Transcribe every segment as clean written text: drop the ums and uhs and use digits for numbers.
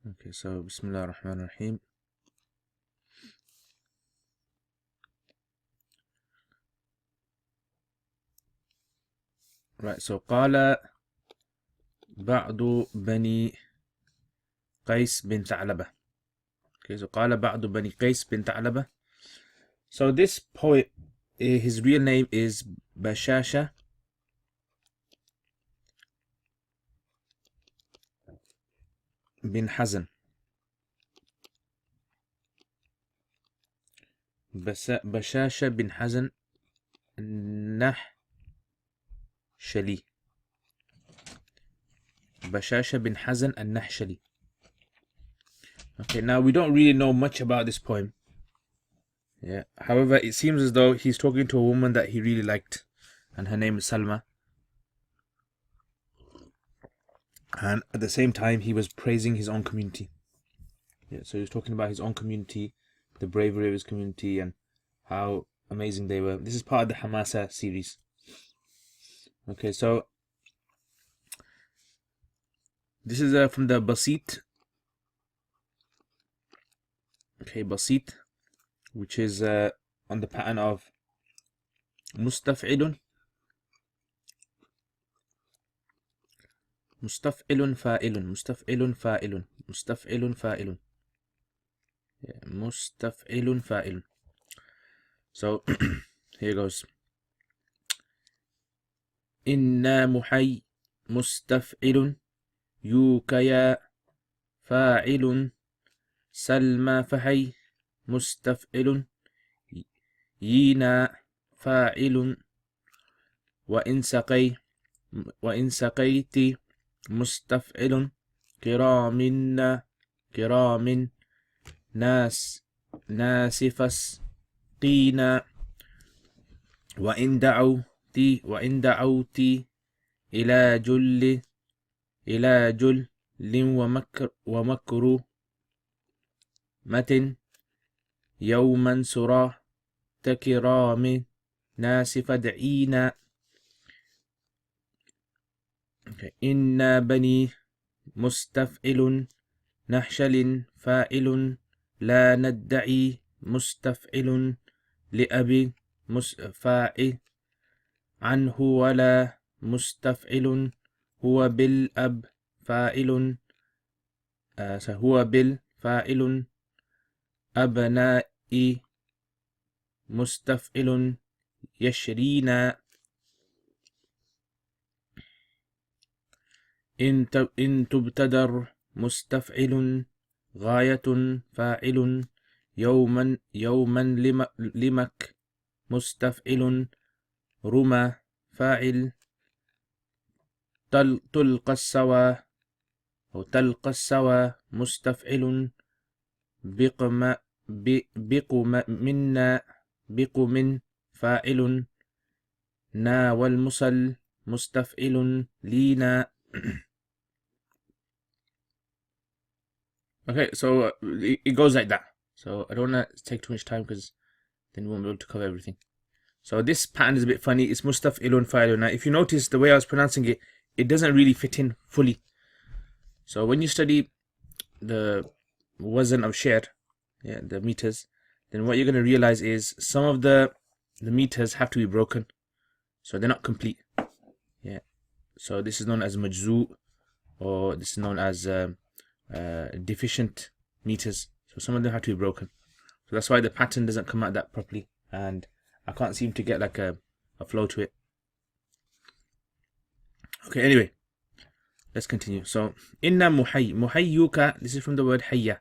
Okay, so Bismillah ar-Rahman ar-Rahim. Right, so قال بعض بني قيس بن ثعلبة. Okay, so قال بعض بني قيس بن ثعلبة. So this poet, his real name is Bashasha bin Hazan. Bashasha bin Hazan Nahshali. Bashasha bin Hazan al-Nahshali. Okay, now we don't really know much about this poem. Yeah. However, it seems as though he's talking to a woman that he really liked, and her name is Salma. And at the same time, he was praising his own community. Yeah, so he was talking about his own community, the bravery of his community, and how amazing they were. This is part of the Hamasa series. Okay, so this is from the Basit. Okay, Basit, which is on the pattern of Mustaf'ilun. Mustaf'ilun fa'ilun. Mustaf'ilun fa'ilun. Mustaf'ilun fa'ilun. Yeah, Mustaf'ilun fa'ilun. So here goes. Inna muhay mustaf'ilun yukaya fa'ilun salma fahay mustaf'ilun yina fa'ilun wa in saqayti mustaf'ilun kiramin nasifas قينا وإن دعوتي إلى جل ومكر متن يوما سرى تكرام ناس فدعينا إن بني مستفعل نحشل فاعل لا ندعي مستفعل لأبي فاعل عنه ولا مستفعل هو بالأب فاعل هو بالفاعل أبنائي مستفعل يشرينا إن تبتدر مستفعل غاية فاعل يوما لمك مستفعل رمى فاعل تلقى السوى مستفعل بق من فاعل نا والمصل مستفعل لينا. Okay, so it goes like that. So I don't want to take too much time because then we won't be able to cover everything. So this pattern is a bit funny. It's mustaf'ilun fa'ilun. Now, if you notice the way I was pronouncing it, it doesn't really fit in fully. So when you study the wazn of share, yeah, the meters, then what you're going to realize is some of the meters have to be broken. So they're not complete. Yeah. So this is known as majzu, or this is known as deficient meters. So some of them have to be broken. So that's why the pattern doesn't come out that properly, and I can't seem to get like a flow to it. Okay, anyway, let's continue. So inna muhayyuka, this is from the word hayya.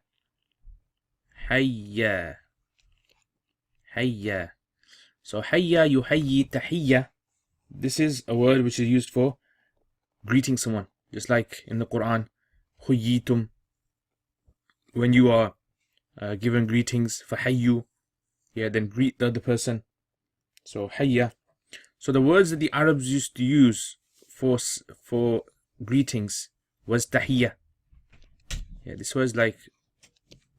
So hayya yuhayyi tahiyya, this is a word which is used for greeting someone, just like in the Quran, huyyitum, when you are given greetings, for hayyu, yeah, then greet the other person. So hayya. So the words that the Arabs used to use for greetings was tahiyya. Yeah, this was like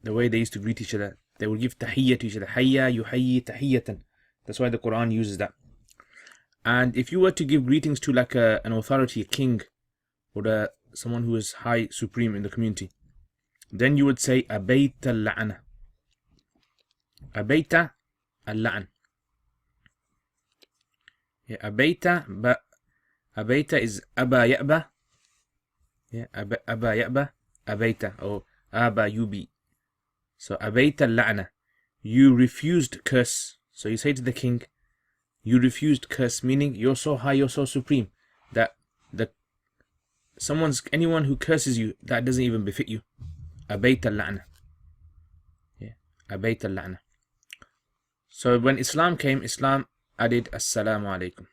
the way they used to greet each other. They would give tahiyya to each other. Hayya yuhayyi tahiyyatan. That's why the Quran uses that. And if you were to give greetings to like an authority, a king, or someone who is high, supreme in the community, then you would say أبيت اللعنة. أبيت اللعن. Yeah, أبيت, but أبيت is أبا يأبى. Yeah, أبا يأبى, أبيت, or أبا يبي. So أبيت اللعنة, you refused curse. So you say to the king, you refused curse, meaning you're so high, you're so supreme that anyone who curses you, that doesn't even befit you. أبيت اللعنة. Yeah, أبيت اللعنة. So when Islam came, Islam added Assalamu alaikum.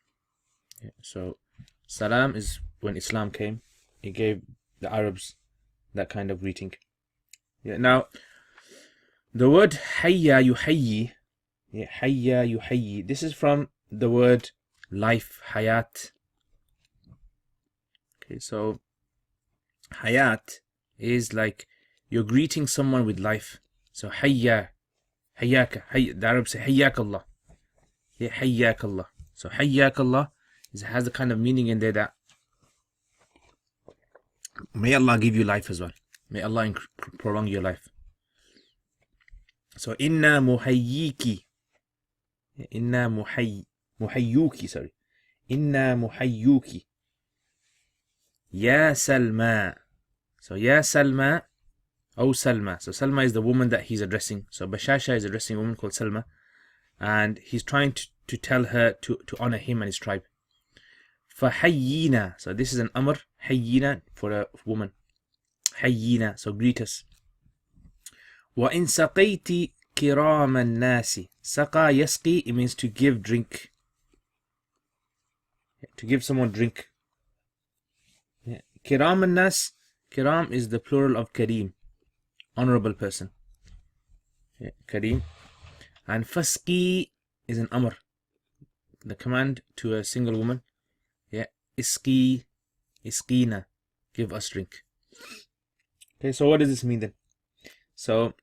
Yeah, so salam is when Islam came, it gave the Arabs that kind of greeting. Yeah, now the word hayya yuhayyi, yeah, hayya yuhayyi, this is from the word life, hayat. Okay, so hayat is like you're greeting someone with life. So hayya, hayyaka, the Arabs say hayyak Allah. Yeah, hayyak Allah. So hayyak Allah has the kind of meaning in there that may Allah give you life as well. May Allah prolong your life. So inna muhayyiki. Inna muhayyuki, sorry. Inna muhayyuki. Ya Salma. So Ya Salma, O Salma. So Salma is the woman that he's addressing. So Bashasha is addressing a woman called Salma, and he's trying to tell her to honor him and his tribe. فَحَيِّينَا. So this is an amr, hayyina, for a woman. Hayyina, so greet us. وَإِن سَقَيْتِ كِرَامَ النَّاسِ. Saqa yasqi, it means to give drink. To give someone drink. Kiram al-nas, kiram is the plural of kareem, honorable person. Kareem. And fasqi is an amr, the command to a single woman. Isqi, isqina, give us drink. Okay, so what does this mean then? So,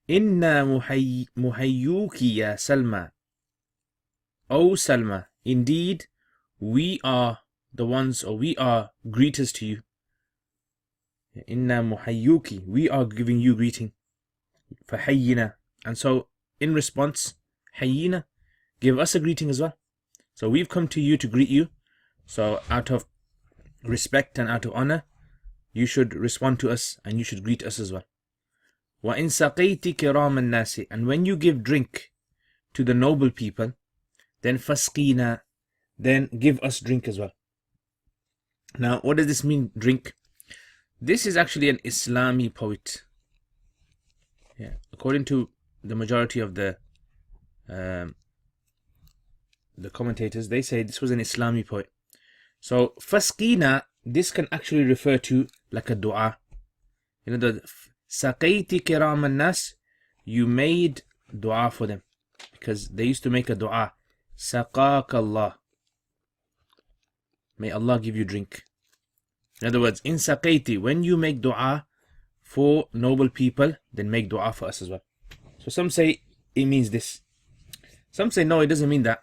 inna muhayyuki ya Salma. O Salma, indeed, we are the ones, or we are greeters to you. Inna muhayyuki, we are giving you greeting. Fahayyina. And so, in response, hayyina, give us a greeting as well. So we've come to you to greet you. So out of respect and out of honor, you should respond to us and you should greet us as well. وَإِن سَقَيْتِ كِرَامَ النَّاسِ. And when you give drink to the noble people, then فَاسْقِينَا, then give us drink as well. Now, what does this mean, drink? This is actually an Islami poet. Yeah, according to the majority of the commentators, they say this was an Islami poet. So, fasqina, this can actually refer to like a dua. You know, the saqayti kiram al-nas, you made dua for them. Because they used to make a dua. Saqaq Allah. May Allah give you drink. In other words, in saqayti, when you make dua for noble people, then make dua for us as well. So some say it means this. Some say no, it doesn't mean that.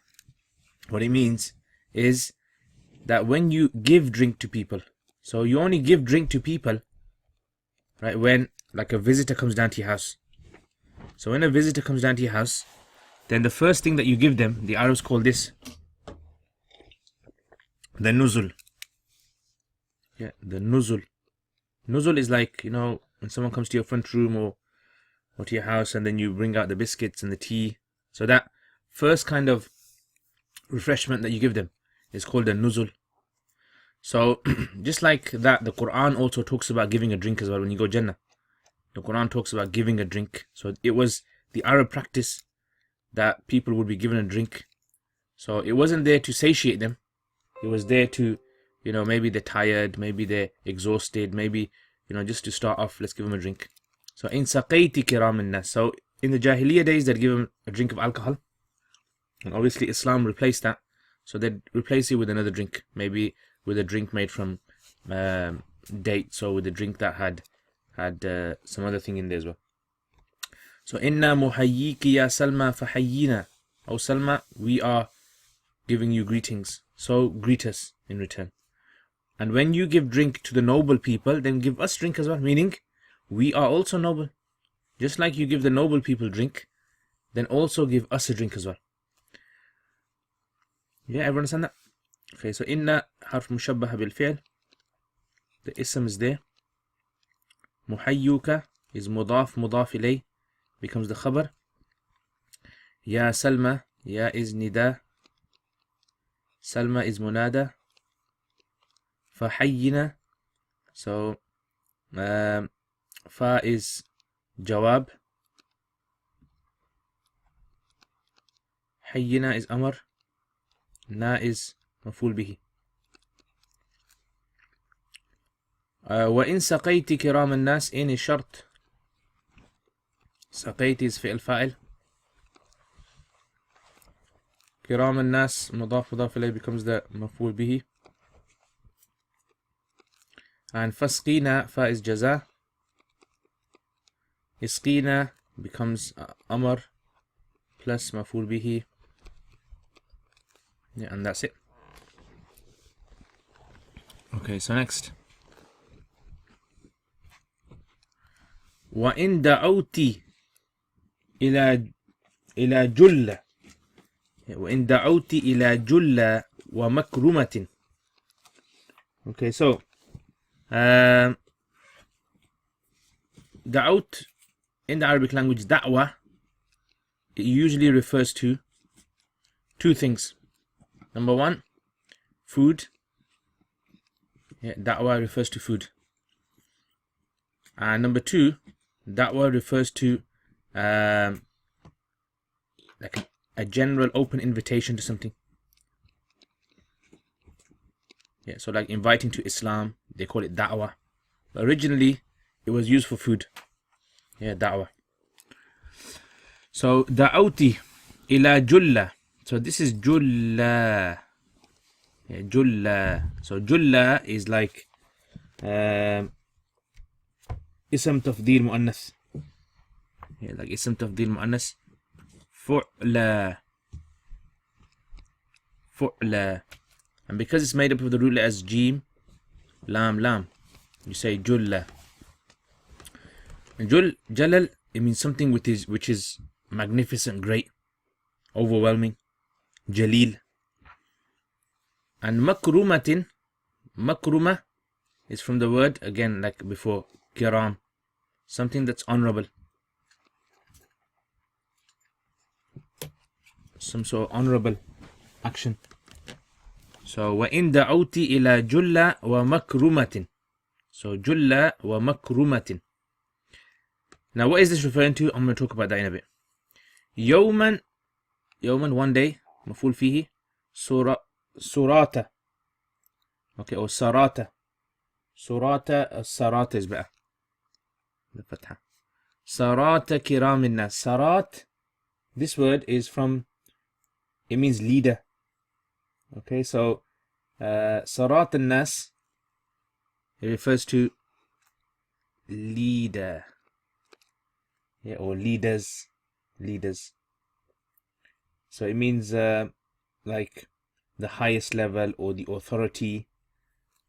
What it means is that when you give drink to people, so you only give drink to people, right, when like a visitor comes down to your house. So when a visitor comes down to your house, then the first thing that you give them, the Arabs call this the nuzul. Yeah, the nuzul. Nuzul is like, you know, when someone comes to your front room or to your house and then you bring out the biscuits and the tea. So that first kind of refreshment that you give them is called a nuzul. So just like that, the Quran also talks about giving a drink as well. When you go Jannah, the Quran talks about giving a drink. So it was the Arab practice that people would be given a drink. So it wasn't there to satiate them. It was there to, you know, maybe they're tired, maybe they're exhausted, maybe, you know, just to start off, let's give them a drink. So in saqayti kiram al-nas. So in the Jahiliyyah days, they'd give them a drink of alcohol. And obviously Islam replaced that. So they'd replace it with another drink. Maybe with a drink made from dates, or with a drink that had some other thing in there as well. So inna muhayyiki ya Salma fahayyina. O Salma, we are giving you greetings. So greet us in return. And when you give drink to the noble people, then give us drink as well. Meaning, we are also noble. Just like you give the noble people drink, then also give us a drink as well. Yeah, everyone understand that? Okay, so inna harf mushabbaha bil fi'l. The ism is there. Muhayyuka is mudaf ilay, becomes the khabar. Ya Salma, ya is nida. Salma is munada. Fahayyina, so fa is jawab. Hayyina is amr. Na is maful bihi. وإن سقيت كرام الناس إن الشرط. سقيت is فعل فاعل. كرام الناس مضاف إليه becomes the مفعول به. And فسقينا fa is جزاء. اسقينا becomes أمر plus مفعول به. Yeah, and that's it. Okay, so next. وإن دعوت إلى جلة. وإن دعوت إلى جلة ومكرمة. Okay, so دعوت in the Arabic language, da'wah, it usually refers to two things. Number one, food. Yeah, da'wah refers to food. And number two, da'wah refers to like a general open invitation to something. Yeah, so like inviting to Islam, they call it da'wah. But originally, it was used for food. Yeah, da'wah. So, da'awti ila julla. So this is julla. Yeah, julla. So julla is like اسم تفضيل مؤنث. Yeah, like اسم تفضيل مؤنث. فعلا. فعلا. And because it's made up of the root letters jim, lam, lam, you say julla. And jalal, it means something which is magnificent, great, overwhelming, jalil. And makrumatin, makruma is from the word, again, like before, kiram, something that's honorable. Some sort of honorable action. So, وَإِن دَعَوْتِ إِلَى جُلَّ وَمَكْرُمَةٍ. So, جُلَّ وَمَكْرُمَةٍ. Now, what is this referring to? I'm going to talk about that in a bit. يوما, one day, مفعول فيه, surata. Okay, or sarata. Sarata is better. The fatha. Sarata kiram الناس. Sarat, this word is from, it means leader. Okay, so sarat الناس, it refers to leader. Yeah, or leaders. So it means like the highest level or the authority.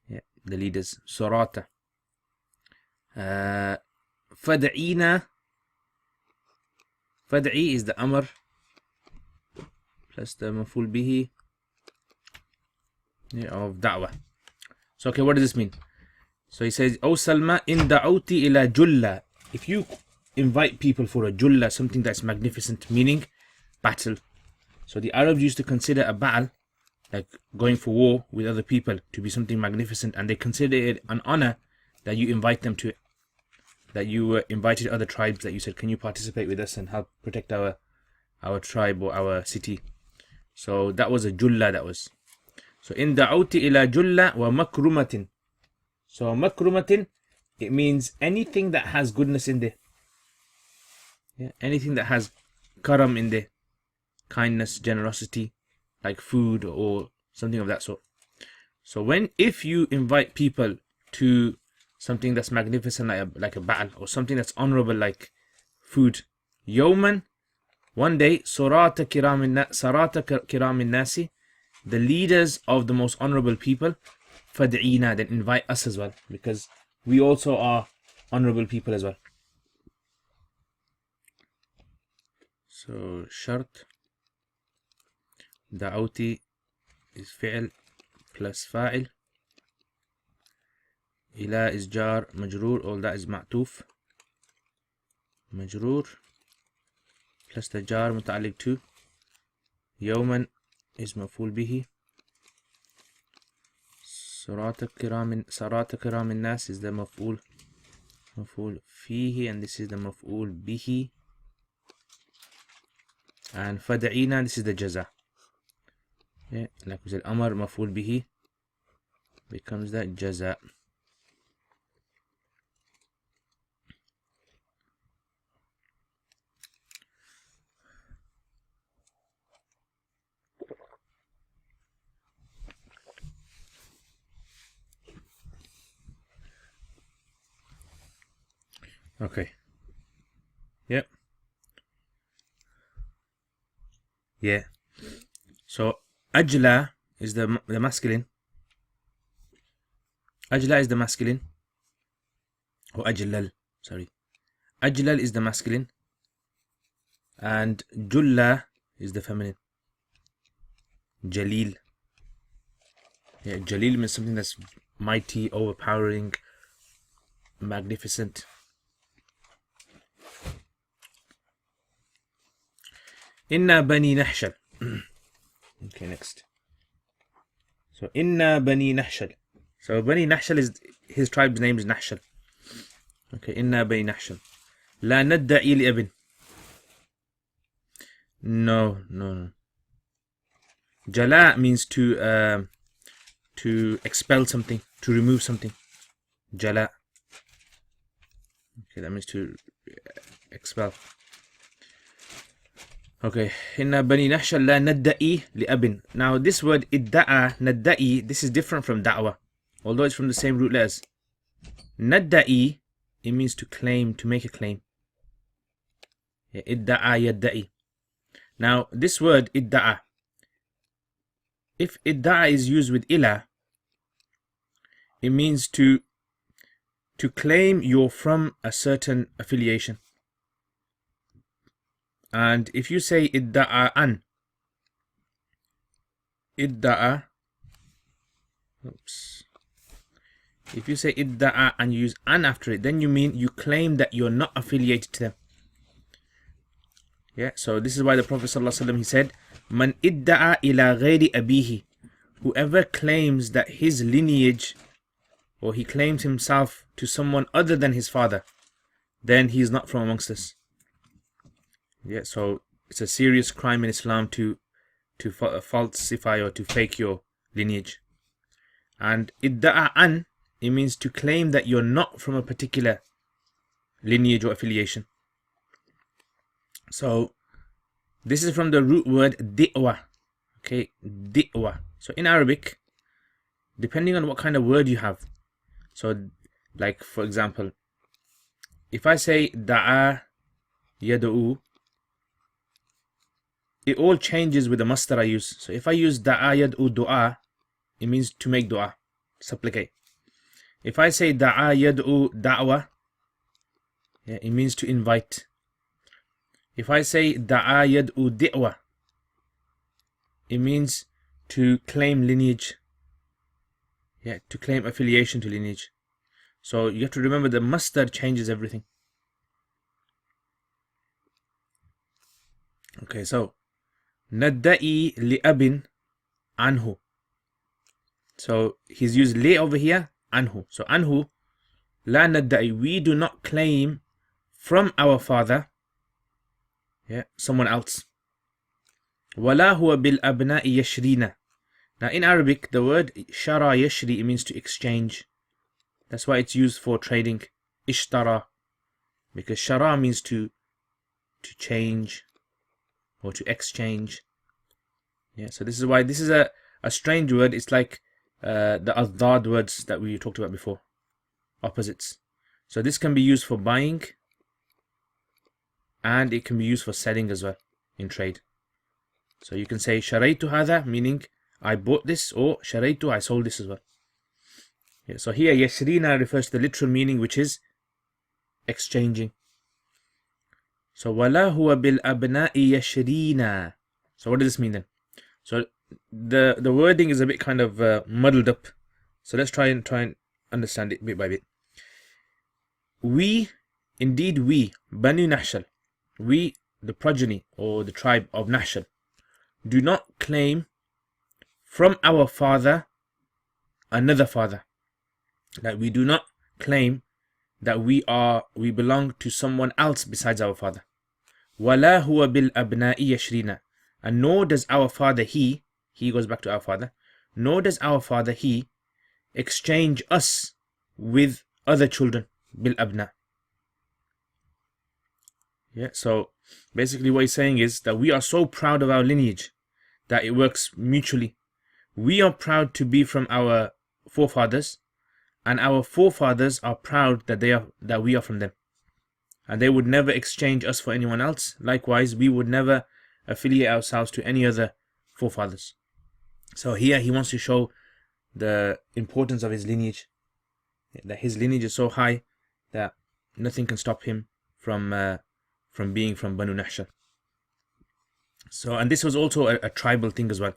Yeah, the leaders. Sarata. Fad'ina. Fad'i is the amr plus the maful bihi of da'wah. So okay, what does this mean? So he says, O Salma, in da'awti ila julla. If you invite people for a julla, something that's magnificent, meaning battle. So the Arabs used to consider a battle, like going for war with other people, to be something magnificent, and they consider it an honor that you invite them to it. That you invited other tribes, that you said, can you participate with us and help protect our tribe or our city? So that was a julla, that was. So in da'awti ila julla wa makrumatin. So makrumatin, it means anything that has goodness in there. Yeah, anything that has karam in there. Kindness, generosity, like food or something of that sort. So if you invite people to something that's magnificent, like a battle, or something that's honorable, like food, yawman, one day, sarata kiramin nasi, the leaders of the most honorable people, fad'ina, then invite us as well, because we also are honorable people as well. So شرط دعوتي is فعل plus فاعل. إلى is jar مجرور, all that is معطوف مجرور plus the jar متعلق to. يوما is مفعول به. صراط كرام الناس is the مفعول فيه, and this is the مفعول به. and فدعينا, this is the جزاء. Yeah, like we said, أمر مفعول به becomes the جزاء. Okay. Yep. Yeah. So ajla is the masculine. Ajla is the masculine. Or ajlal, sorry. Ajlal is the masculine. And julla is the feminine. Jalil. Yeah, Jalil means something that's mighty, overpowering, magnificent. Inna bani nahshal. Okay, next. So Inna bani nahshal. So bani nahshal is his tribe's name is Nahshal. Okay, Inna bani nahshal. La nadda'i li abin. No. Jala means to expel something, to remove something. Jala. Okay, that means to expel. Okay, Inna bani nahshal la nadda'i li abin. Now this word idda'a, nadda'i, this is different from da'wa, although it's from the same root letters. Nadda'i, it means to claim, to make a claim. Yeah, idda'a yadda'i. Now this word idda'a, if idda'a is used with ila, it means to claim you're from a certain affiliation. And if you say idda'a an, idda'a, if you say idda'a and use an after it, then you mean you claim that you're not affiliated to them. Yeah, so this is why the Prophet ﷺ, he said, Man idda'a ila ghayri abihi. Whoever claims that his lineage, or he claims himself to someone other than his father, then he is not from amongst us. Yeah, so it's a serious crime in Islam to falsify or to fake your lineage. And idda'a an, it means to claim that you're not from a particular lineage or affiliation. So this is from the root word di'wa. Okay, di'wa. So in Arabic, depending on what kind of word you have, so like for example, if I say da'a yad'u, it all changes with the masdar I use. So if I use da'a yad'u du'a, it means to make dua, supplicate. If I say da'a yad'u da'wa, yeah, it means to invite. If I say da'a yad'u di'wa, it means to claim lineage. Yeah, to claim affiliation to lineage. So you have to remember the masdar changes everything. Okay, so nadda'i li abin anhu. So he's used li over here, anhu. So anhu, la nadda'i, we do not claim from our father, yeah, someone else. Wala huwa bil abna'i yashrina. Now in Arabic, the word shara yashri, it means to exchange. That's why it's used for trading. Ishtara, because shara means to change or to exchange. Yeah, so this is why this is a strange word. It's like the adad words that we talked about before, opposites. So this can be used for buying, and it can be used for selling as well in trade. So you can say sharaytu hadha, meaning I bought this, or sharaytu, I sold this as well. Yeah, so here yashrina refers to the literal meaning, which is exchanging. So وَلَا هُوَ بِالْأَبْنَاءِ يَشْرِينَا. So what does this mean then? So the wording is a bit kind of muddled up. So let's try and understand it bit by bit. We, indeed we, Banu Nahshal, we, the progeny or the tribe of Nahshal, do not claim from our father another father. Like we do not claim that we belong to someone else besides our father. وَلَا هُوَ بِالْأَبْنَاءِ يَشْرِينَا. And nor does our father, he goes back to our father, nor does our father, he, exchange us with other children, bil-abna. Yeah, so basically what he's saying is that we are so proud of our lineage that it works mutually. We are proud to be from our forefathers, and our forefathers are proud that we are from them. And they would never exchange us for anyone else. Likewise, we would never affiliate ourselves to any other forefathers. So here he wants to show the importance of his lineage, that his lineage is so high that nothing can stop him from being from Banu Nahshal. So, and this was also a tribal thing as well.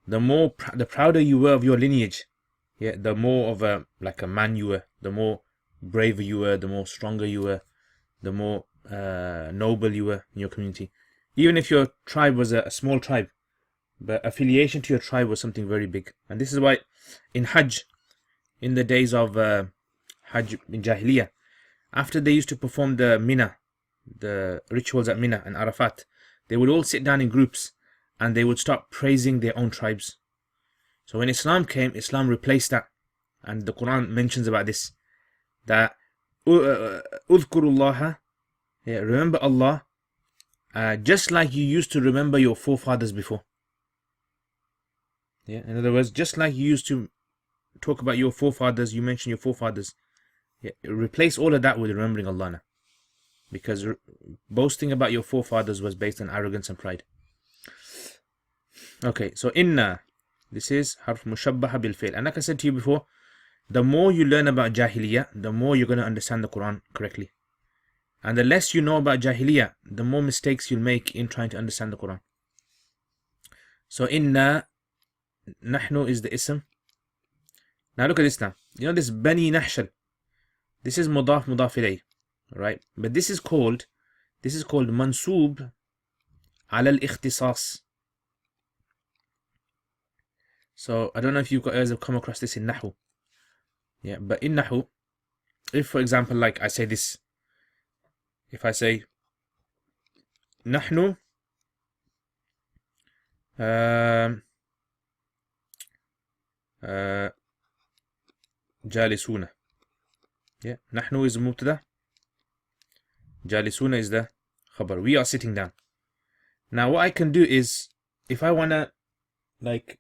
The prouder you were of your lineage, yeah, the more of a man you were, the more braver you were, the more stronger you were, the more noble you were in your community. Even if your tribe was a small tribe, but affiliation to your tribe was something very big. And this is why in Hajj, in the days of Hajj in Jahiliyyah, after they used to perform the rituals at Mina and Arafat, they would all sit down in groups and they would start praising their own tribes. So when Islam came, Islam replaced that. And the Quran mentions about this, that Udhkurullaha, remember Allah, just like you used to remember your forefathers before. Yeah, in other words, just like you used to talk about your forefathers, you mention your forefathers. Yeah, replace all of that with remembering Allah now. Because boasting about your forefathers was based on arrogance and pride. Okay, so inna, this is harf mushabbaha bil fi'l. And like I said to you before, the more you learn about Jahiliyyah, the more you're going to understand the Quran correctly. And the less you know about Jahiliyyah, the more mistakes you'll make in trying to understand the Quran. So inna, nahnu is the ism. Now look at this now. You know this Bani Nahshal. This is mudaf ilayh, right? But this is called mansoob ala al-ikhtisas. So I don't know if you guys have come across this in Nahu. Yeah, but in Nahu, if for example, like I say this, if I say Nahnu Jalisuna. Yeah, Nahnu is Mubtada, Jalisuna is the khabar. We are sitting down. Now what I can do is, if I wanna like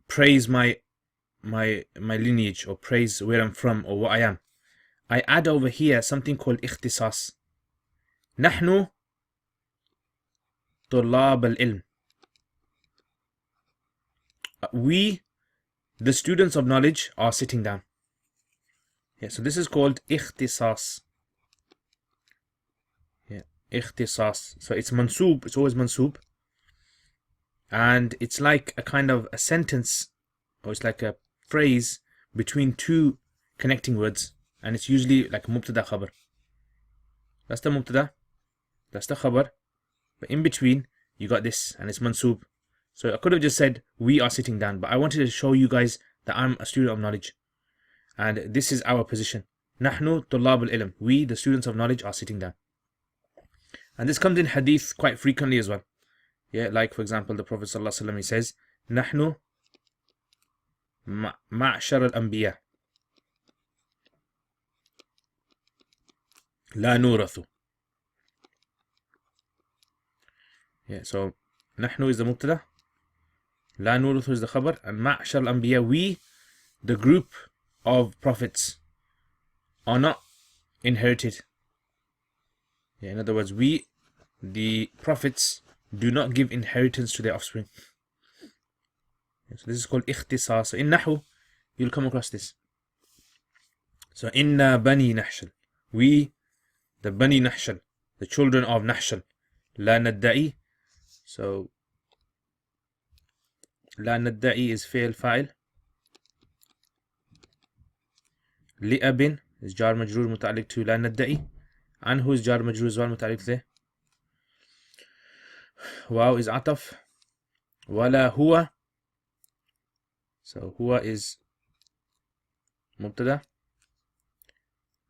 praise my lineage or praise where I'm from or what I am, I add over here something called ikhtisas. Nahnu طلاب العلم. We, the students of knowledge, are sitting down. Yeah, so this is called ikhtisas. Yeah, ikhtisas. So it's mansoob, it's always mansoob. And it's like a kind of a sentence, or it's like a phrase between two connecting words. And it's usually like mubtada khabar. That's the mubtada, that's the khabar. But in between, you got this, and it's mansoob. So I could have just said, we are sitting down, but I wanted to show you guys that I'm a student of knowledge. And this is our position. Nahnu tullab al-ilm. We, the students of knowledge, are sitting down. And this comes in hadith quite frequently as well. Yeah, like for example, the Prophet ﷺ, he says, Nahnu ma'shar al-anbiya. La nurathu. Yeah, so Nahnu is the mubtada, La nurathu is the khabar, and ma'shar al-anbiya, we, the group of prophets, are not inherited. Yeah, in other words, we, the prophets, do not give inheritance to their offspring. Yeah, so this is called ikhtisas. So in Nahu, you'll come across this. So inna bani Nahshal, We, the Bani Nahshal, the children of Nahshal. لا ندعي. So لا ندعي is فعل فاعل. لأب is جار مجرور متعلق to لا ندعي. عنه is جار مجرور زوال متعلق له. واو is عطف. ولا هو. So هو is مبتدا.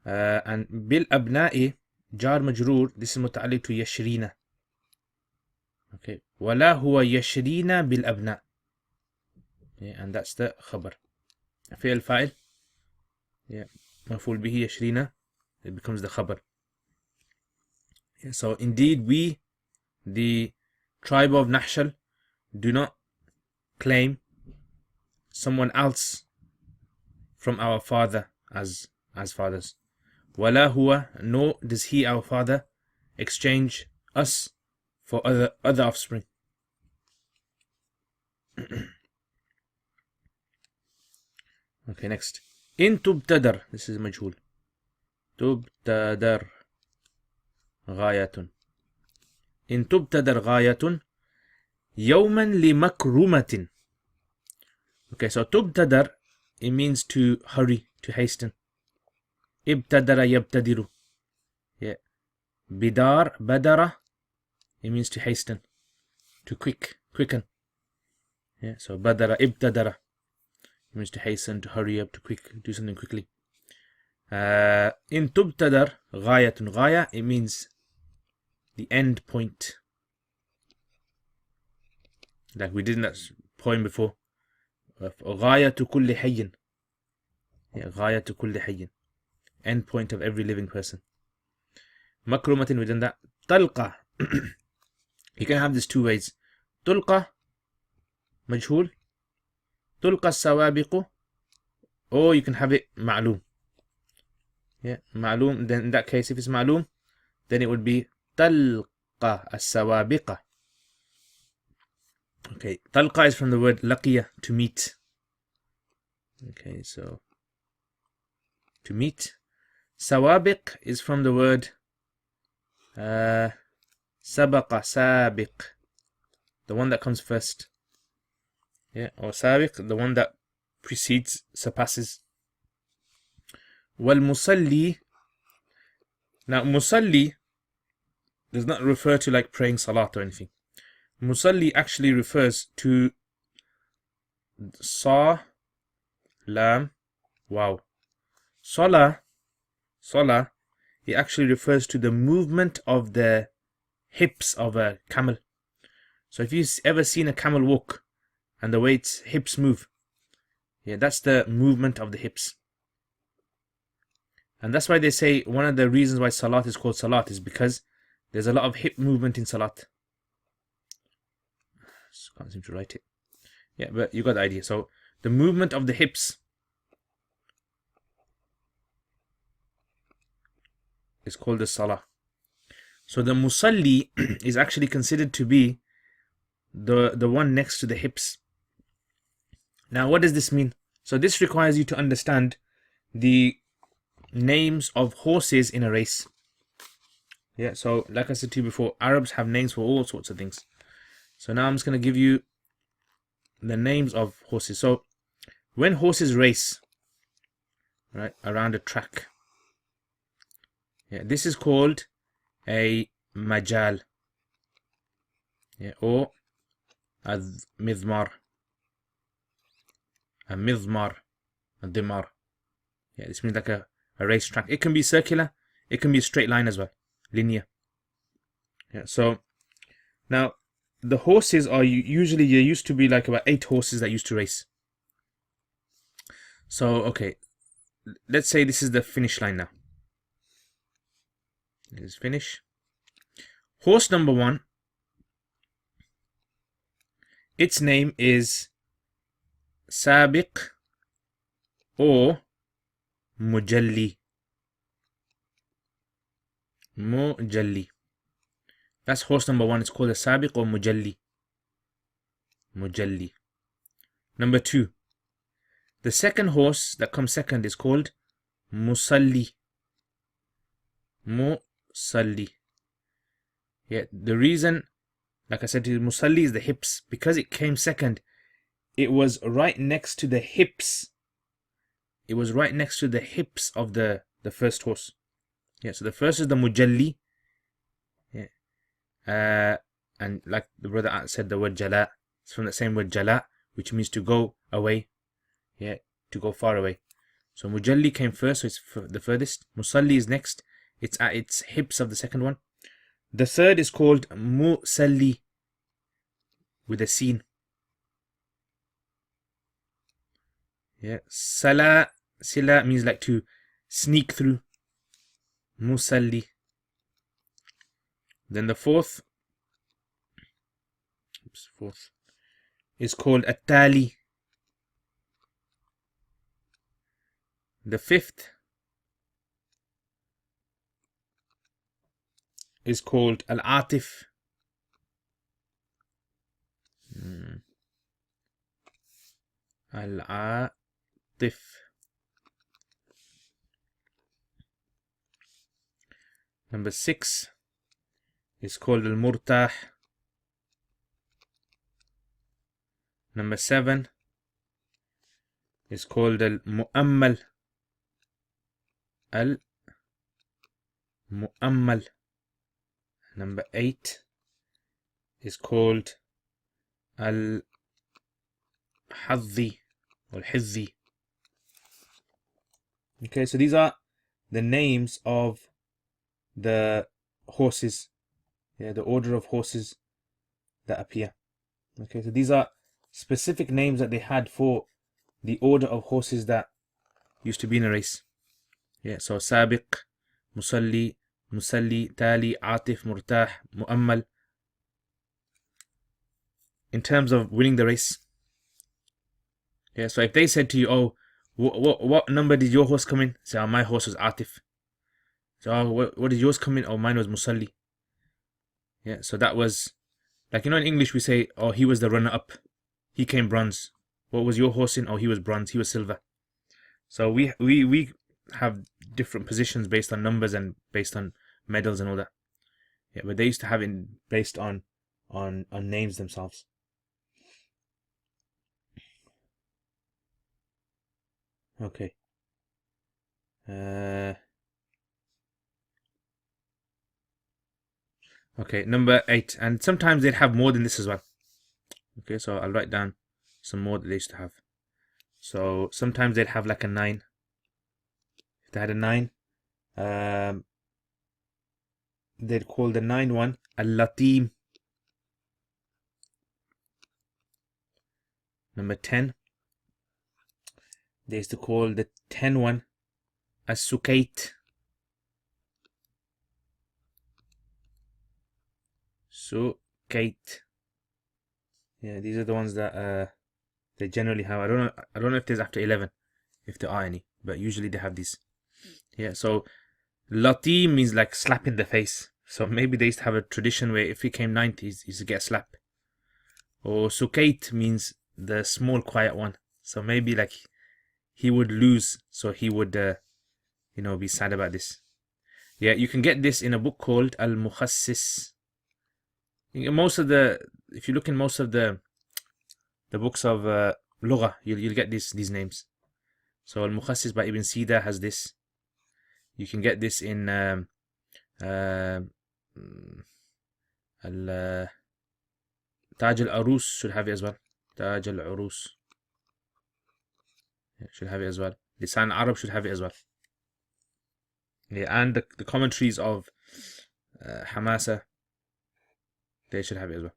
And بالأبناء جار مجرور. This is متعلق to يشرين. Okay. ولا هو يشرين بالأبناء. Yeah, and that's the خبر. فعل فاعل. Yeah. مفعول به يشرين. It becomes the خبر. Yeah, so indeed we, the tribe of Nahshal, do not claim someone else from our father as fathers. ولا هو, nor does he, our father, exchange us for other offspring. Okay, next. In tubtadar, this is majhul. Tubtadar غاية. In tubtadar غاية يوما لمكرمة. Okay, so tubtadar, it means to hurry, to hasten. Ibtadara yabtadiru. Yeah. Bidar, badara, it means to hasten, to quicken. Yeah, so badara, ibtadara, it means to hasten, to hurry up, to do something quickly. In tubtadar ghayatun, ghaya, it means the end point. Like we did in that poem before. غاية كل حي. Yeah, غاية كل حي. End point of every living person. Makrumatin, within that. Talqa. You can have this two ways. Tulqa, majhul. Tulqa sawabiqu. Or you can have it ma'loom. Yeah, ma'loom. Then in that case, if it's ma'loom, then it would be talqa as-sawabiqa. Okay, talqa is from the word laqiya, to meet. Okay, so to meet. Sawabiq is from the word sabaqa, sabiq, the one that comes first. Yeah, or sabiq, the one that precedes, surpasses. Wal musalli. Now, musalli does not refer to like praying salat or anything. Musalli actually refers to sa, lam, waw. Salah, it actually refers to the movement of the hips of a camel. So if you've ever seen a camel walk and the way its hips move, yeah, that's the movement of the hips. And that's why they say one of the reasons why salat is called salat is because there's a lot of hip movement in salat. Can't seem to write it. Yeah, but you got the idea. So the movement of the hips is called the salah. So the musalli is actually considered to be the one next to the hips. Now, what does this mean? So this requires you to understand the names of horses in a race. Yeah, so like I said to you before, Arabs have names for all sorts of things. So now I'm just going to give you the names of horses. So when horses race, right, around a track, yeah, this is called a majal, yeah, or a mizmar, a dimar. Yeah, this means like a race track. It can be circular, it can be a straight line as well, linear. Yeah, so now the horses are usually, there used to be like about 8 horses that used to race. So, okay, let's say this is the finish line now. This is finish. Horse number 1, its name is Sabiq or Mujalli. Mujalli. That's horse number 1. It's called a Sabiq or Mujalli. Mujalli. Number 2. The second horse that comes second is called Musalli. Musalli. Yeah, the reason, like I said to you, Musalli is the hips. Because it came second, it was right next to the hips. It was right next to the hips of the first horse. Yeah, so the first is the Mujalli. Yeah. And like the brother said, the word Jala. It's from the same word Jala, which means to go away. Yeah, to go far away. So Mujalli came first, so it's the furthest. Musalli is next. It's at its hips of the second one. The third is called Musalli with a sin. Yeah, Sila means like to sneak through. Musalli. Then the fourth is called At-Tali. The fifth is called Al-Atif. Al-Atif. Number 6 is called Al-Murtah. Number 7 is called Al-Mu'ammal. Al-Mu'ammal. Number 8 is called Al-Hadhi or Hizzi. Okay, so these are the names of the horses. Yeah, the order of horses that appear. Okay, so these are specific names that they had for the order of horses that used to be in a race. Yeah, so Sabiq, Musalli, Tali, Atif, Murtah, Mu'ammal. In terms of winning the race. Yeah, so if they said to you, oh, what number did your horse come in? Say, oh, my horse was Atif. So, oh, what did yours come in? Oh, mine was Musalli. Yeah, so that was, like, in English we say, oh, he was the runner-up. He came bronze. What was your horse in? Oh, he was bronze. He was silver. So we have different positions based on numbers and based on medals and all that. Yeah, but they used to have it based on names themselves. Okay. Okay, number 8. And sometimes they'd have more than this as well. Okay, so I'll write down some more that they used to have. So sometimes they'd have like a 9. If they had a 9, they'd call the 9 one Al-Latim. Number 10, they used to call the 10 one As-Sukait. Sukait. Yeah, these are the ones that they generally have. I don't know if there's after 11, if there are any, but usually they have these. Yeah, so Latim means like slap in the face. So maybe they used to have a tradition where if he came 9th, he used to get a slap. Or Sukait means the small quiet one. So maybe like he would lose, so he would be sad about this. Yeah, you can get this in a book called Al-Mukhassis. If you look in most of the books of Lugha, you'll get these names. So Al-Mukhassis by Ibn Sida has this. You can get this in Taj al-Arus should have it as well. Taj al-Arus should have it as well. Lisan Arab should have it as well. Yeah, and the commentaries of Hamasa, they should have it as well.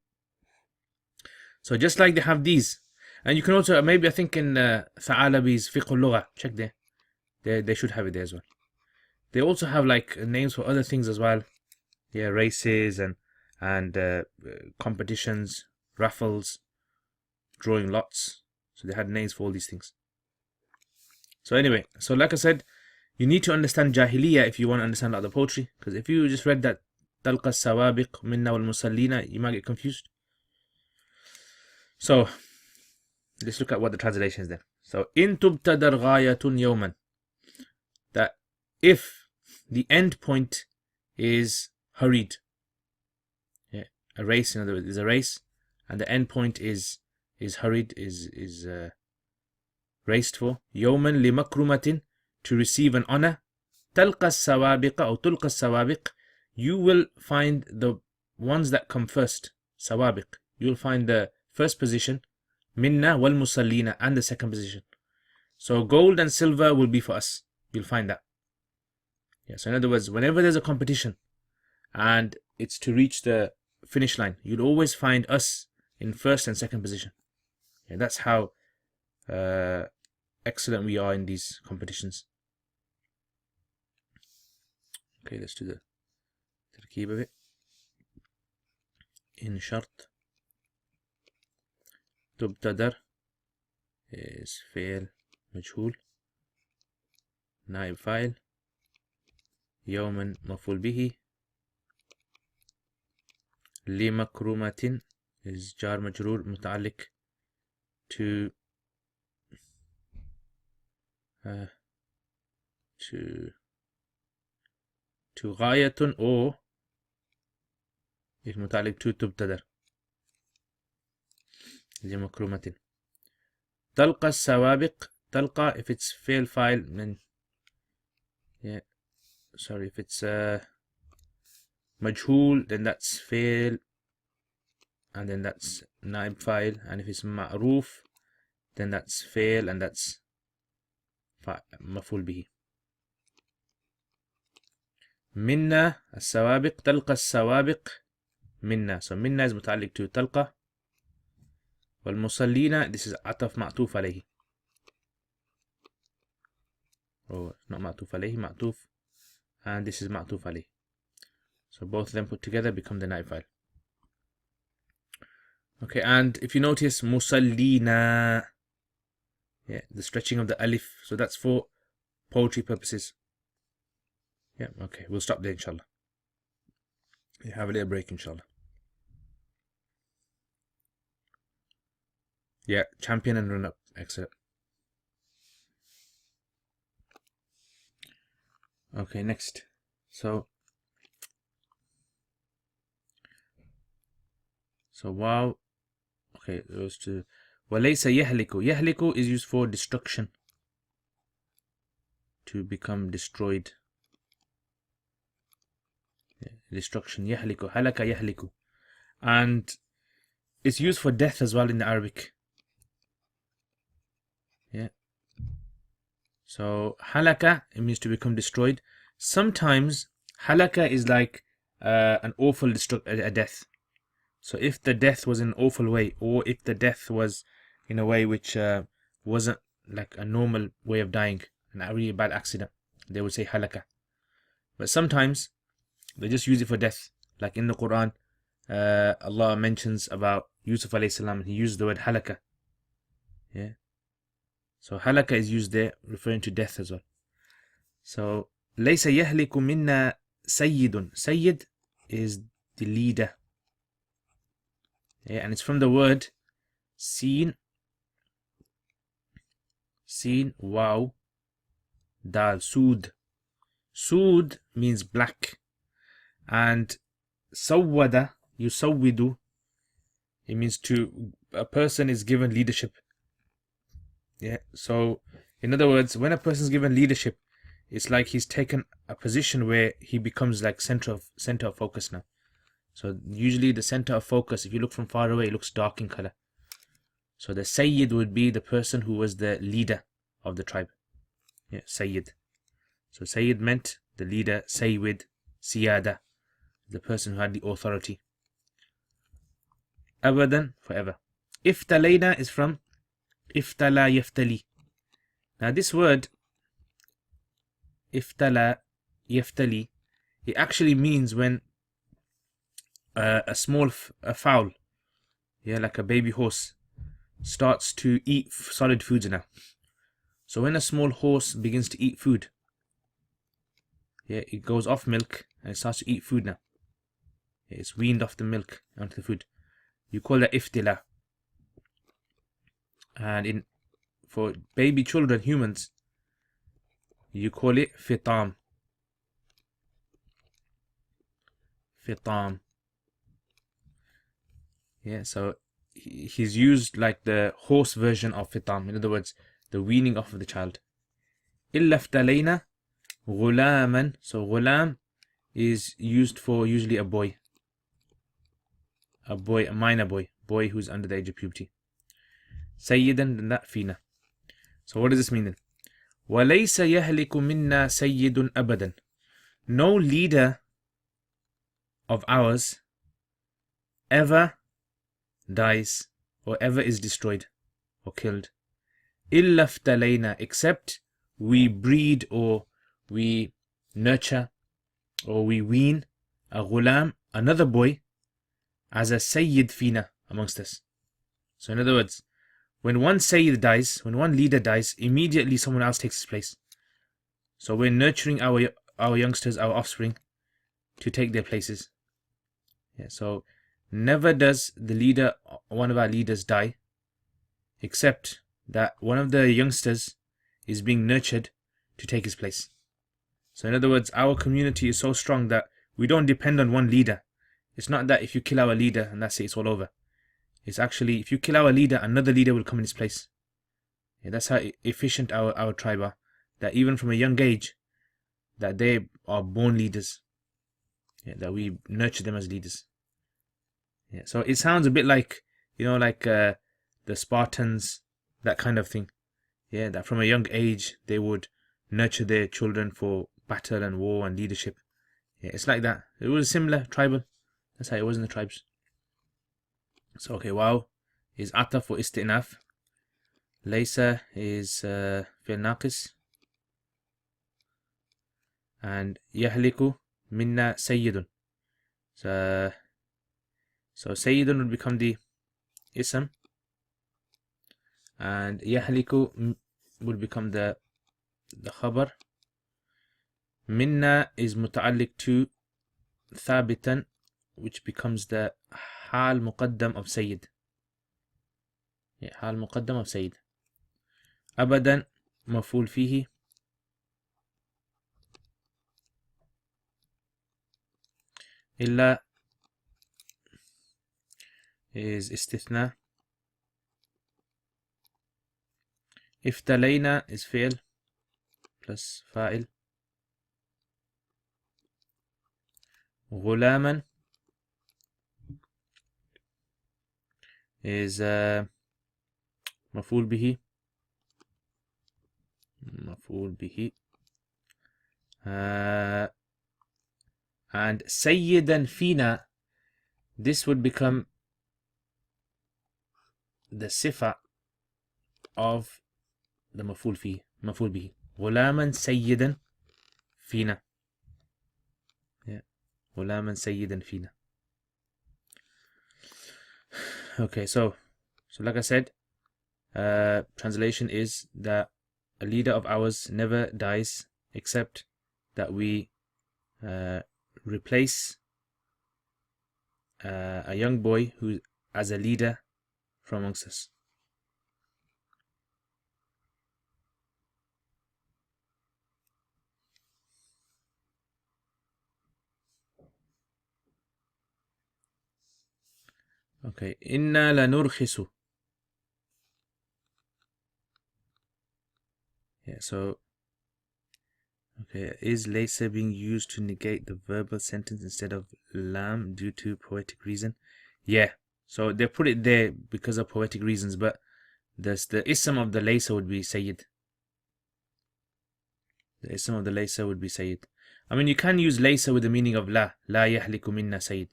So just like they have these, and you can also maybe I think in Tha'alabi's Fiqh al-Lugha, check there. They should have it there as well. They also have like names for other things as well. Yeah, races and competitions, raffles, drawing lots. So they had names for all these things. So anyway, so like I said, you need to understand Jahiliyyah if you want to understand other poetry. Because if you just read that Talqa Sawabiq Minna wal Musallina, you might get confused. So let's look at what the translation is then. So in tubtadar ghayatun yawman, that if the end point is hurried. Yeah, a race, in other words, is a race, and the end point is hurried, is raced for. يوما لمكرمة, to receive an honor. تلقى السوابق أو تلقى السوابق, you will find the ones that come first. سوابق, you will find the first position. منا والمصلين, and the second position. So gold and silver will be for us. You'll find that. Yeah, so in other words, whenever there's a competition and it's to reach the finish line, you'll always find us in first and second position. Yeah, that's how excellent we are in these competitions. Okay, let's do the tarkeeb of it. In shart, تبتدر is فعل مجهول, نائب فاعل, يوما مفعول به, لمكرمة is جار مجرور متعلق to غاية or is متعلق to تبتدر لمكرمة. تلقى السوابق, تلقى if it's fail file, then if it's majhul, then that's fail, and then that's naib file, and if it's ma'roof, then that's fail, and that's maful bihi. minna السوابق, تلقى السوابق minna, so minna is متعلق to تلقى. والمصلين, this is عطف معطوف عليه, not معطوف عليه, معطوف, and this is معطوف عليه. So both of them put together become the naib file. Okay, and if you notice musallina, yeah, the stretching of the alif, so that's for poetry purposes. Yeah, okay, we'll stop there inshallah. We have a little break inshallah. Yeah, champion and run up, excellent. Okay, next. So wow. Okay, those two. وَلَيْسَ يَهْلِكُ. يَهْلِكُ is used for destruction, to become destroyed. Yeah, destruction. يَهْلِكُ. هَلَكَ يَهْلِكُ. And it's used for death as well in the Arabic. Yeah. So halaka, it means to become destroyed. Sometimes halaka is like an awful death. So if the death was in an awful way, or if the death was in a way which wasn't like a normal way of dying, a really bad accident, they would say halaka. But sometimes they just use it for death. Like in the Quran, Allah mentions about Yusuf alayhi salam, he used the word halaka. Yeah. So halaka is used there, referring to death as well. So ليس يهلك منا سيد. Sayyid is the leader. Yeah, and it's from the word sin, wow, dal, sud. Sud means black, and sawwada, yusawwidu, it means a person is given leadership. Yeah, so in other words, when a person is given leadership, it's like he's taken a position where he becomes like center of focus now. So usually the center of focus, if you look from far away, it looks dark in color. So the Sayyid would be the person who was the leader of the tribe. Yeah, Sayyid. So Sayyid meant the leader, Sayyid, Siyada, the person who had the authority. Abadan, forever. Iftalayna is from Iftala Yaftali. Now this word, Iftala Yaftali, it actually means when a small fowl, yeah, like a baby horse, starts to eat solid foods now. So when a small horse begins to eat food, yeah, it goes off milk and it starts to eat food now. Yeah, it's weaned off the milk onto the food. You call that iftila. And for baby children, humans, you call it fitam. fitam. Yeah, so he's used like the horse version of fitam. In other words, the weaning off of the child. إلا افتلينا غلاما. So ghulam is used for usually a boy, a minor boy who's under the age of puberty. سيدا, then that فينا. So what does this mean then? وَلَيْسَ يَهْلِكُ مِنَّا سَيِّدٌ أَبَدًا. No leader of ours ever dies or ever is destroyed or killed. إِلَّا افْتَلَيْنَا, except we breed or we nurture or we wean a ghulam, another boy, as a sayyid fina, amongst us. So in other words, when one sayyid dies, when one leader dies, immediately someone else takes his place. So we're nurturing our youngsters, our offspring, to take their places. Yeah, so never does the leader, one of our leaders, die, except that one of the youngsters is being nurtured to take his place. So in other words, our community is so strong that we don't depend on one leader. It's not that if you kill our leader and that's it, it's all over. It's actually, if you kill our leader, another leader will come in his place. Yeah, that's how efficient our tribe are. That even from a young age, that they are born leaders. Yeah, that we nurture them as leaders. Yeah, so it sounds a bit like, like the Spartans, that kind of thing. Yeah, that from a young age, they would nurture their children for battle and war and leadership. Yeah, it's like that. It was similar, tribal. That's how it was in the tribes. So, okay, wow is ataf for istinaf. Laysa is fi'l naqis. And yahliku minna sayyidun. So sayyidun would become the ism. And yahliku would become the khabar. Minna is muta'alliq to thabitan, which becomes the hal muqaddam of sayyid. Yeah, hal muqaddam of sayyid. Abadan maf'ul fihi. Illa is istithna. Iftalayna is fi'l plus fa'il. غلاما is مفعول به. And sayyidan fina, this would become the sifa of the مفعول به. غلاما sayyidan fina. Yeah, غلاما sayyidan fina. Okay, so like I said, translation is that a leader of ours never dies except that we replace a young boy who as a leader from amongst us. Okay, inna lanurkhisu. Yeah, so okay, is laysa being used to negate the verbal sentence instead of lam due to poetic reason? Yeah, so they put it there because of poetic reasons, but the ism of the laysa would be sayyid. The ism of the laysa would be sayyid. I mean, you can use laysa with the meaning of la yahliku minna sayyid.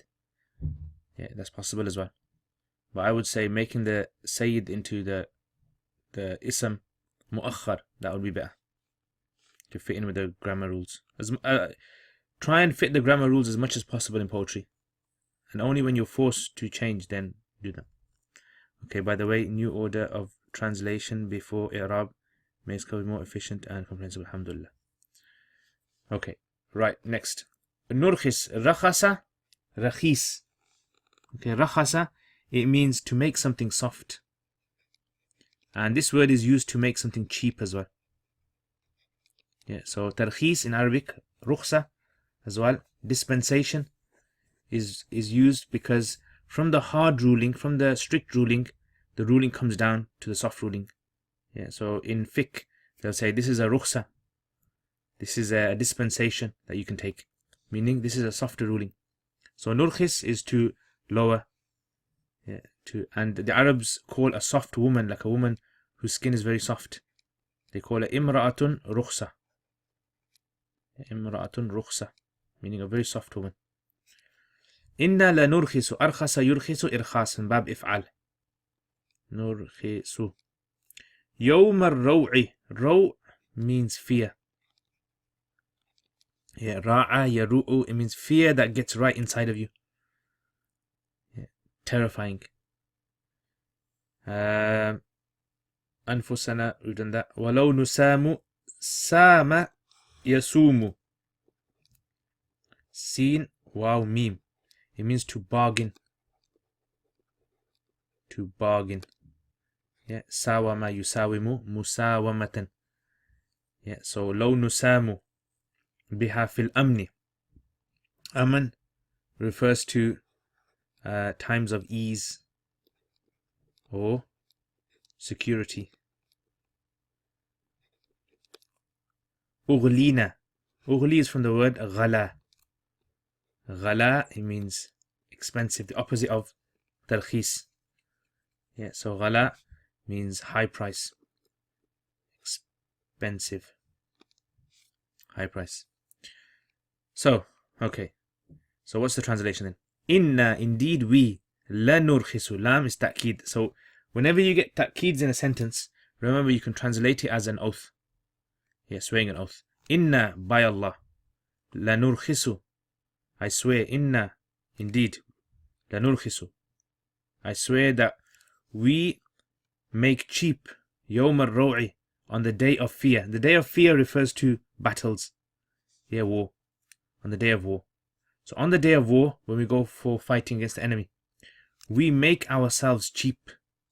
Yeah, that's possible as well. But I would say making the sayyid into the ism mu'akhar, that would be better to fit in with the grammar rules. Try and fit the grammar rules as much as possible in poetry, and only when you're forced to change, then do that. Okay, by the way, new order of translation before i'rab makes code more efficient and comprehensible. Alhamdulillah. Okay, right, next. Nurkhis, rakhasa, rakhis. Okay, rakhasa, it means to make something soft. And this word is used to make something cheap as well. Yeah, so tarkhis in Arabic, rukhsa as well, dispensation, is used because from the hard ruling, from the strict ruling, the ruling comes down to the soft ruling. Yeah, so in fiqh, they'll say this is a rukhsa. This is a dispensation that you can take, meaning this is a softer ruling. So nurkhis is to lower. Yeah, and the Arabs call a soft woman, like a woman whose skin is very soft, they call it imra'atun rukhsa. Imra'atun rukhsa, meaning a very soft woman. Inna la nurkhisu arkhasa yurkhisu irkhas in bab if'al. Nurkhisu. Yawm al-raw'i. Raw' means fear. Yeah, ra'a yaru'u, it means fear that gets right inside of you. Yeah, terrifying. Anfusana, we've done that. Walau nusamu sama yasumu. Sin waw mim. It means to bargain. To bargain. Yeah, sawama yusawimu musawamatan. Yeah, so law nusamu biha fil amni. Aman refers to times of ease or security. Ughlina. Ughli is from the word ghala. Ghala, it means expensive, the opposite of tarkhis. Yeah, so ghala means high price, expensive, high price. So, okay. So what's the translation then? Inna, indeed we, la nurkhisu. Lam is ta'kid. So whenever you get ta'kids in a sentence, remember you can translate it as an oath. Yeah, swearing an oath. Inna, by Allah. La nurkhisu. I swear, inna, indeed. La nurkhisu. I swear that we make cheap yawm al-raw'i, on the day of fear. The day of fear refers to battles. Yeah, war. On the day of war. So on the day of war, when we go for fighting against the enemy, we make ourselves cheap.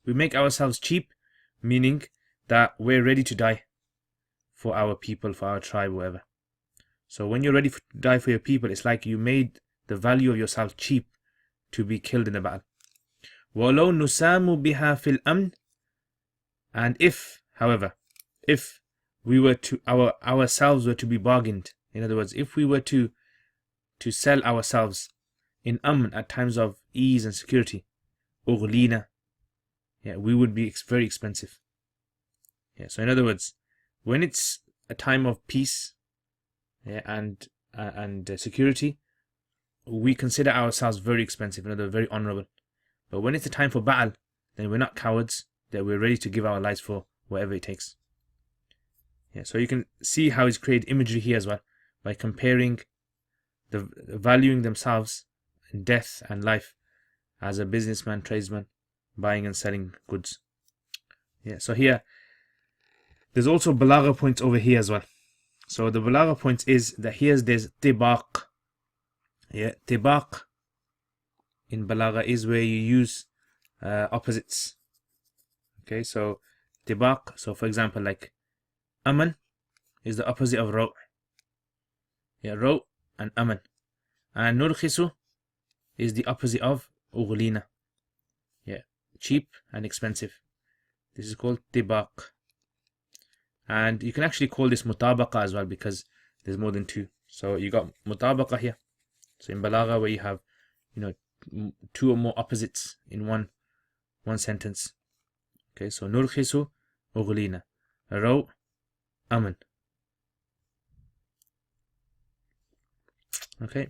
We make ourselves cheap, meaning that we're ready to die for our people, for our tribe, whatever. So when you're ready to die for your people, it's like you made the value of yourself cheap to be killed in the battle. وَلَوْ نُسَامُ بِهَا فِي الْأَمْنِ. And if, however, if we were to, ourselves were to be bargained, in other words, if we were to sell ourselves in amn at times of ease and security, ughlina, yeah, we would be very expensive. Yeah, so in other words, when it's a time of peace, yeah, and security, we consider ourselves very expensive, in other words, very honorable. But when it's a time for battle, then we're not cowards, that we're ready to give our lives for whatever it takes. Yeah, so you can see how he's created imagery here as well, by comparing the valuing themselves in death and life as a businessman, tradesman, buying and selling goods. Yeah, so here, there's also balagha points over here as well. So the balagha points is that there's tibaq. Yeah, tibaq in balagha is where you use opposites. Okay, so tibaq, so for example, like aman is the opposite of raw. Yeah, raw and aman. And nurkhisu is the opposite of ughlina. Yeah, cheap and expensive. This is called tibaq. And you can actually call this mutabaqa as well, because there's more than two. So you got mutabaqa here. So in balagha, where you have, two or more opposites in one sentence. Okay, so nurkhisu, ughlina, raw, aman. Okay.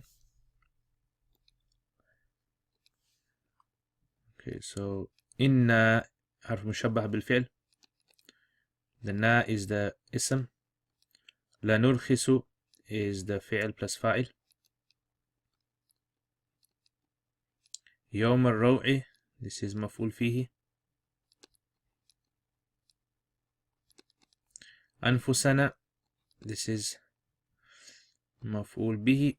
Okay, so inna harf mushabbah bil fi'l. The na is the ism. La nurkhisu is the fi'l plus fa'il. Yawm al-raw'i, this is maf'ul fihi. Anfusana, this is maf'ul bihi.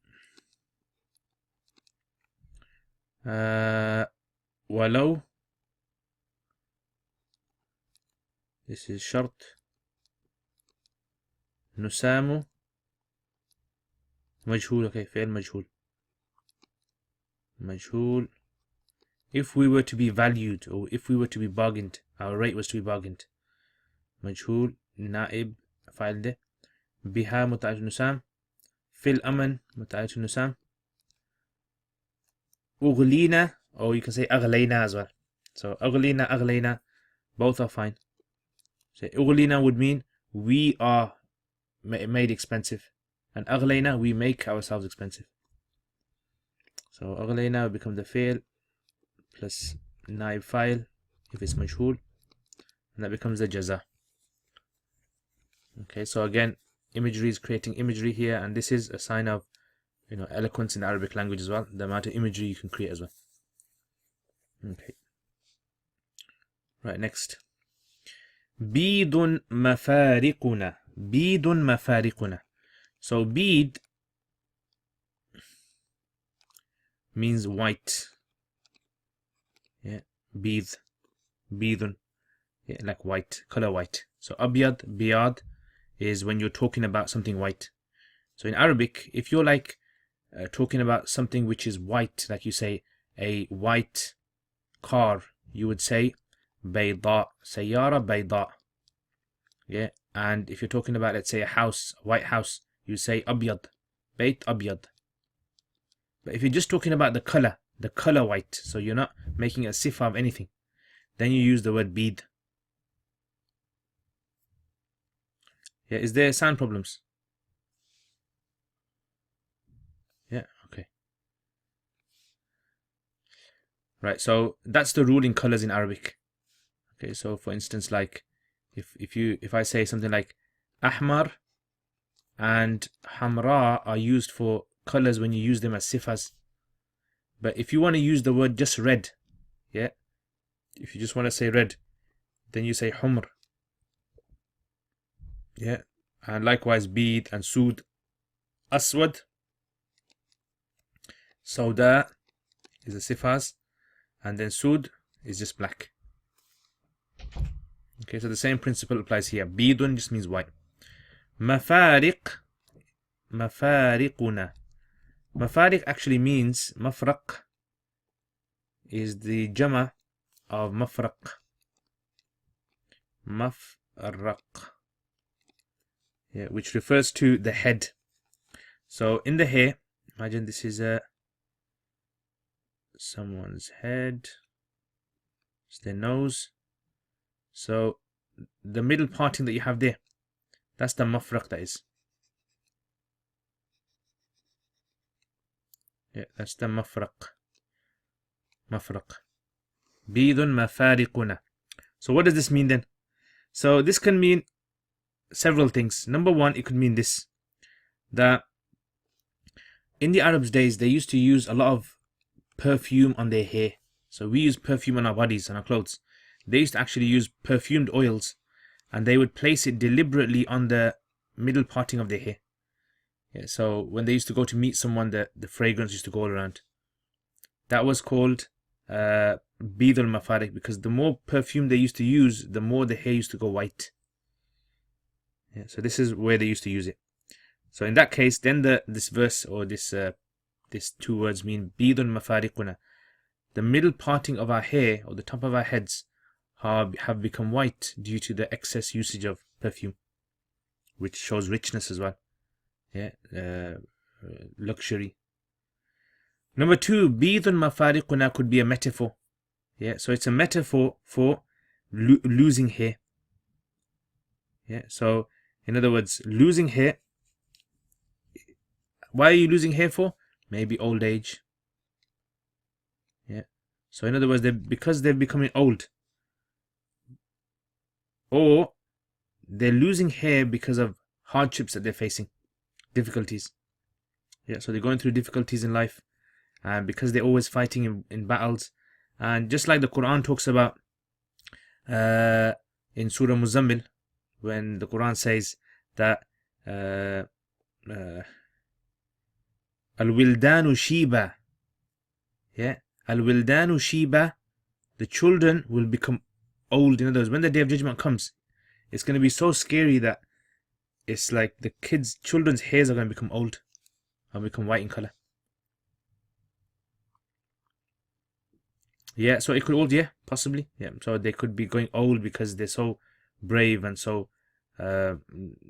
Walau, this is shart. Nusamu, majhul, okay, fi'l majhul. Majhul. If we were to be valued, or if we were to be bargained, our rate was to be bargained. Majhul, naib, fa'il de. Biha muta'at nusam. Fil aman, muta'at nusam. Ughlina, or you can say aghlayna as well. So aghlina, aghlayna, both are fine. So ughlina would mean we are made expensive, and aghlayna, we make ourselves expensive. So aghlayna will become the fi'l plus naib fa'il if it's majhul, and that becomes the jaza. Okay, so again, imagery is creating imagery here, and this is a sign of, you know, eloquence in the Arabic language as well, the amount of imagery you can create as well. Okay, right, next. Bidun mafariquna. Bidun mafariquna. So bid means white. Yeah, bid, bidun, yeah, like white, color white. So abyad, biyad is when you're talking about something white. So in Arabic, if you're like talking about something which is white, like you say a white car, you would say bayda, sayyara bayda. Yeah, and if you're talking about, let's say, a house, a white house, you say abyad, bayt abyad. But if you're just talking about the color white, so you're not making a sifa of anything, then you use the word bid. Yeah, is there sound problems? Yeah, okay. Right, so that's the rule in colors in Arabic. Okay, so for instance, like if I say something like ahmar and hamra are used for colors when you use them as sifas. But if you want to use the word just red, yeah, if you just want to say red, then you say humr. Yeah, and likewise bid and sud. Aswad, sauda is the sifas, and then sud is just black. Okay, so the same principle applies here. Bidun just means white. Mafariq, mafariquna. Mafariq actually means, mafraq is the jama of mafraq. Mafraq, yeah, which refers to the head. So in the hair, imagine this is someone's head, it's their nose. So the middle parting that you have there, that's the mafraq, that is. Yeah, that's the mafraq. Mafraq. Bidun mafariquna. So what does this mean then? So this can mean several things. Number one, it could mean this, that in the Arabs' days, they used to use a lot of perfume on their hair. So we use perfume on our bodies and our clothes. They used to actually use perfumed oils, and they would place it deliberately on the middle parting of their hair. Yeah, so when they used to go to meet someone, the fragrance used to go all around. That was called bidul mafariq, because the more perfume they used to use, the more the hair used to go white. Yeah, so this is where they used to use it. So in that case, then this verse, or this two words mean bidun mafariquna. The middle parting of our hair, or the top of our heads, have become white due to the excess usage of perfume, which shows richness as well. Yeah, luxury. Number two, bidun mafariquna could be a metaphor. Yeah, so it's a metaphor for losing hair. Yeah, so in other words, losing hair. Why are you losing hair for? Maybe old age. Yeah, so in other words, because they're becoming old, or they're losing hair because of hardships that they're facing, difficulties. Yeah, so they're going through difficulties in life, and because they're always fighting in battles. And just like the Quran talks about in Surah Muzammil, when the Quran says that Al-Wildanu Shiba, yeah, Al-Wildanu Shiba, the children will become old. In other words, when the Day of Judgment comes, it's going to be so scary that it's like the children's hairs are going to become old and become white in color. Yeah, so it could all, yeah, possibly. Yeah, so they could be going old because they're so brave and so uh,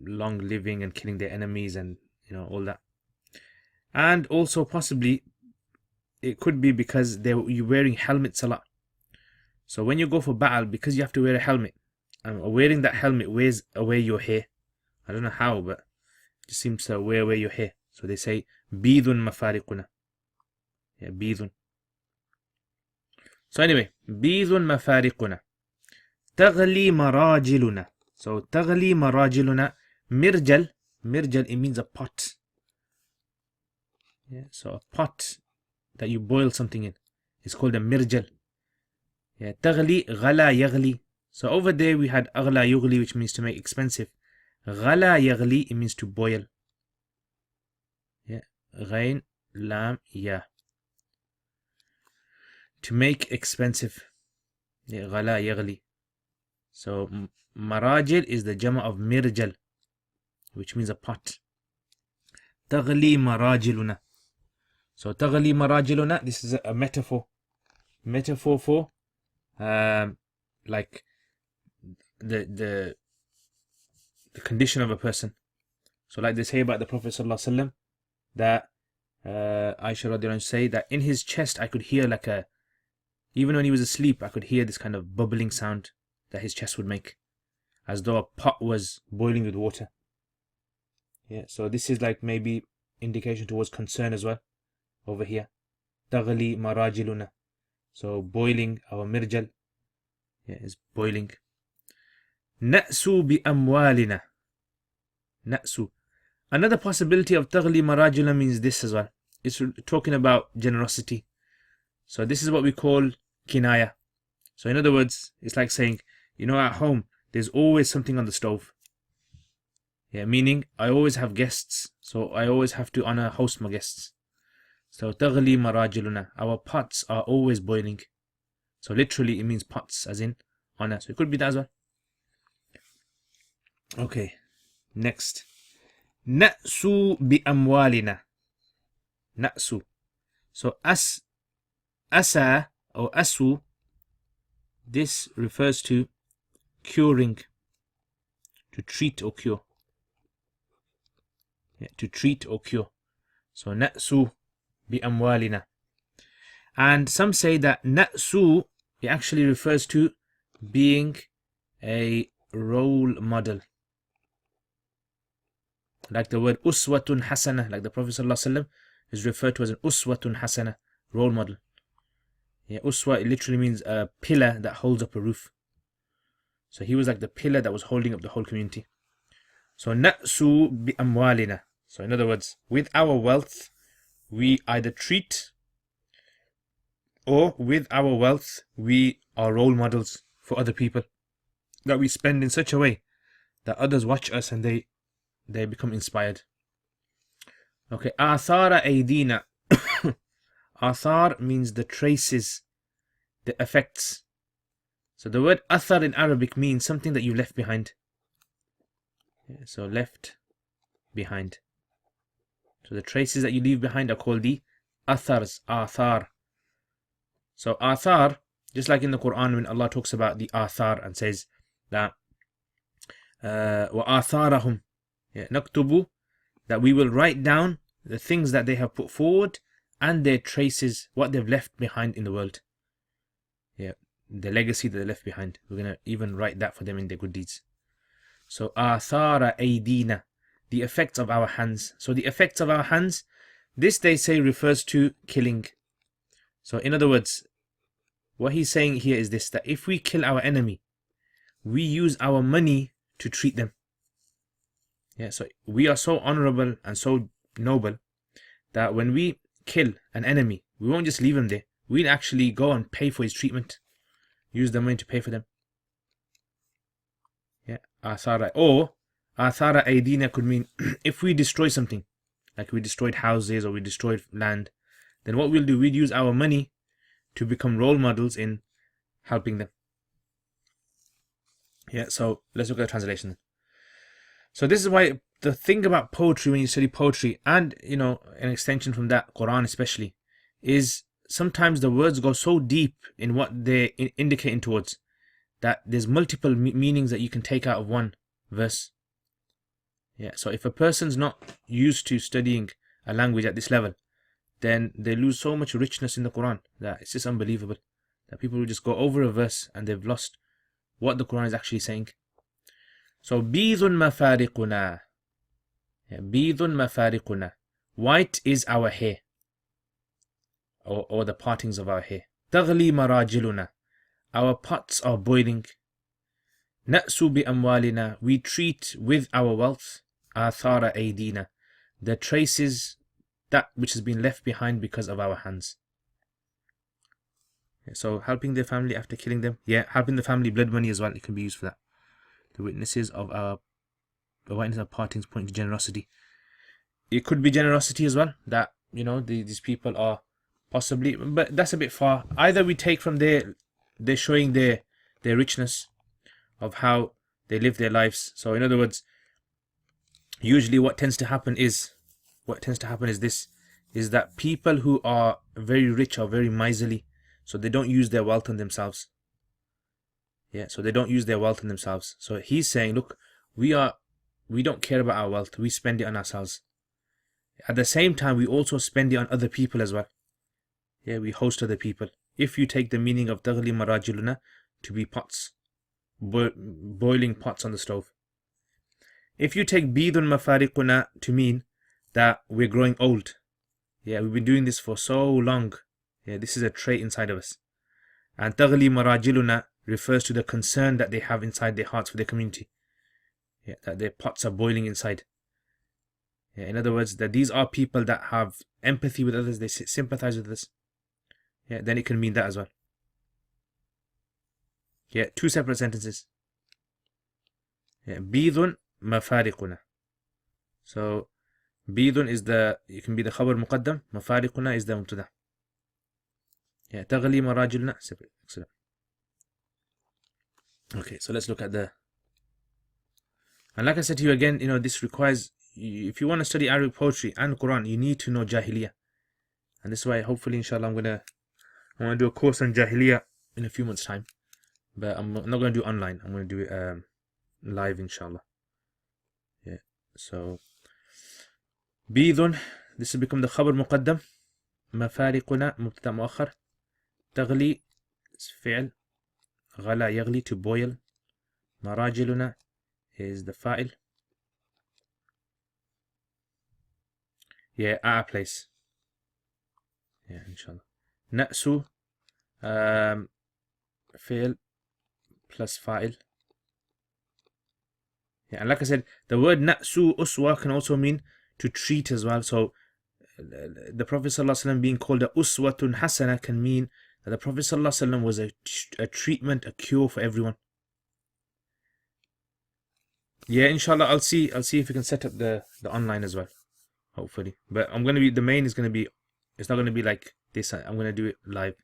long living and killing their enemies and all that. And also possibly it could be because you're wearing helmets a lot. So when you go for battle, because you have to wear a helmet, and wearing that helmet wears away your hair. I don't know how, but it just seems to wear away your hair. So they say bidun mafariquna. Yeah, bidun. So anyway, bidun mafariquna. Taghli marajiluna. So taghli marajiluna. Mirjal. Mirjal, it means a pot. Yeah, so a pot that you boil something in is called a mirjal. Yeah, taghli, ghala, yaghli. So over there we had aghla yughli, which means to make expensive. Ghala yaghli, it means to boil. Yeah, ghain, lam, ya. To make expensive. Yeah, ghala yaghli. So marajil is the jama of mirjal, which means a pot. Taghli marajiluna. So taghli marajiluna, this is a metaphor. Metaphor for like the condition of a person. So like they say about the Prophet ﷺ, that Aisha radiallahu anha say that in his chest I could hear even when he was asleep, I could hear this kind of bubbling sound that his chest would make, as though a pot was boiling with water. Yeah, so this is like maybe indication towards concern as well over here. Taghli marajiluna. So boiling, our mirjal, yeah, is boiling. Na'su bi amwalina. Na'su. Another possibility of taghli marajiluna means this as well. It's talking about generosity. So this is what we call kinaya. So in other words, it's like saying, at home, there's always something on the stove. Yeah, meaning I always have guests, so I always have to host my guests. So taghli marajiluna, our pots are always boiling. So literally it means pots, as in honor. So it could be that as well. Okay, next. Na'su bi amwalina. Na'su. So asa or asu, this refers to curing, to treat or cure. Yeah, to treat or cure. So na'su bi amwalina. And some say that na'su, it actually refers to being a role model. Like the word uswatun hasana, like the Prophet ﷺ is referred to as an uswatun hasana, role model. Yeah, uswa, it literally means a pillar that holds up a roof. So he was like the pillar that was holding up the whole community. So na'su bi amwalina. So in other words, with our wealth, we either treat, or with our wealth, we are role models for other people, that we spend in such a way that others watch us and they become inspired. Okay, athara aydina. Athar means the traces, the effects. So the word athar in Arabic means something that you left behind. Yeah, so left behind. So the traces that you leave behind are called the athars, athar. So athar, just like in the Quran when Allah talks about the athar and says that وَآثَارَهُمْ, نَكْتُبُ, that we will write down the things that they have put forward and their traces, what they've left behind in the world. Yeah, the legacy that they left behind. We're going to even write that for them in their good deeds. So athara aydina, the effects of our hands. So the effects of our hands, this they say refers to killing. So in other words, what he's saying here is this, that if we kill our enemy, we use our money to treat them. Yeah, so we are so honorable and so noble that when we kill an enemy, we won't just leave him there. We'll actually go and pay for his treatment. Use the money to pay for them. Yeah, athara. Or athara aydina could mean if we destroy something, like we destroyed houses or we destroyed land, then what we'll do, we'll use our money to become role models in helping them. Yeah, so let's look at the translation. So this is why the thing about poetry, when you study poetry, and an extension from that, Quran especially, is sometimes the words go so deep in what they're indicating towards that there's multiple meanings that you can take out of one verse. Yeah, so if a person's not used to studying a language at this level, then they lose so much richness in the Quran that it's just unbelievable. That people will just go over a verse and they've lost what the Quran is actually saying. So, Bidun mafariquna. Yeah, Bidun mafariquna. White is our hair, or the partings of our hair. Taghli marajiluna. Our pots are boiling. Na'su bi amwalina. We treat with our wealth. Athara aydina. The traces, that which has been left behind because of our hands. So helping their family after killing them. Yeah, helping the family, blood money as well. It can be used for that. The witnesses of our partings point to generosity. It could be generosity as well. That, these people are possibly, but that's a bit far. Either we take from they're showing their richness of how they live their lives. So in other words, usually what tends to happen is this, is that people who are very rich are very miserly, so they don't use their wealth on themselves. Yeah, so they don't use their wealth on themselves. So he's saying, look, we don't care about our wealth, we spend it on ourselves. At the same time, we also spend it on other people as well. Yeah, we host other people. If you take the meaning of taghli marajiluna to be pots, boiling pots on the stove. If you take bidun mafariquna to mean that we're growing old. Yeah, we've been doing this for so long. Yeah, this is a trait inside of us. And taghli marajiluna refers to the concern that they have inside their hearts for their community. Yeah, that their pots are boiling inside. Yeah, in other words, that these are people that have empathy with others, they sympathize with us. Yeah, then it can mean that as well. Yeah, two separate sentences. Yeah, bidun mafariquna. So bidun is it can be the khabar muqaddam, mafariquna is the mubtada. Yeah, taghli marajilna, separate. Excellent. Okay, so let's look at and like I said to you again, this requires, if you want to study Arabic poetry and Quran, you need to know Jahiliyyah. And this is why, hopefully, inshallah, I'm going to do a course on Jahiliyyah in a few months' time. But I'm not going to do it online. I'm going to do it live, inshallah. Yeah, so Bidun, this will become the khabar muqaddam. Mafariquna, mubtada muakhar. Taghli is fi'l. Ghala yaghli, to boil. Marajiluna is the fa'il. Yeah, at a place. Yeah, inshallah. Na'su, fi'l plus fa'il. Yeah, and like I said, the word na'su uswa can also mean to treat as well. So the Prophet ﷺ being called a uswatun hasana can mean that the Prophet ﷺ was a treatment, a cure for everyone. Yeah, inshallah, I'll see if we can set up the online as well, hopefully. But the main is going to be, it's not going to be like this. I'm going to do it live.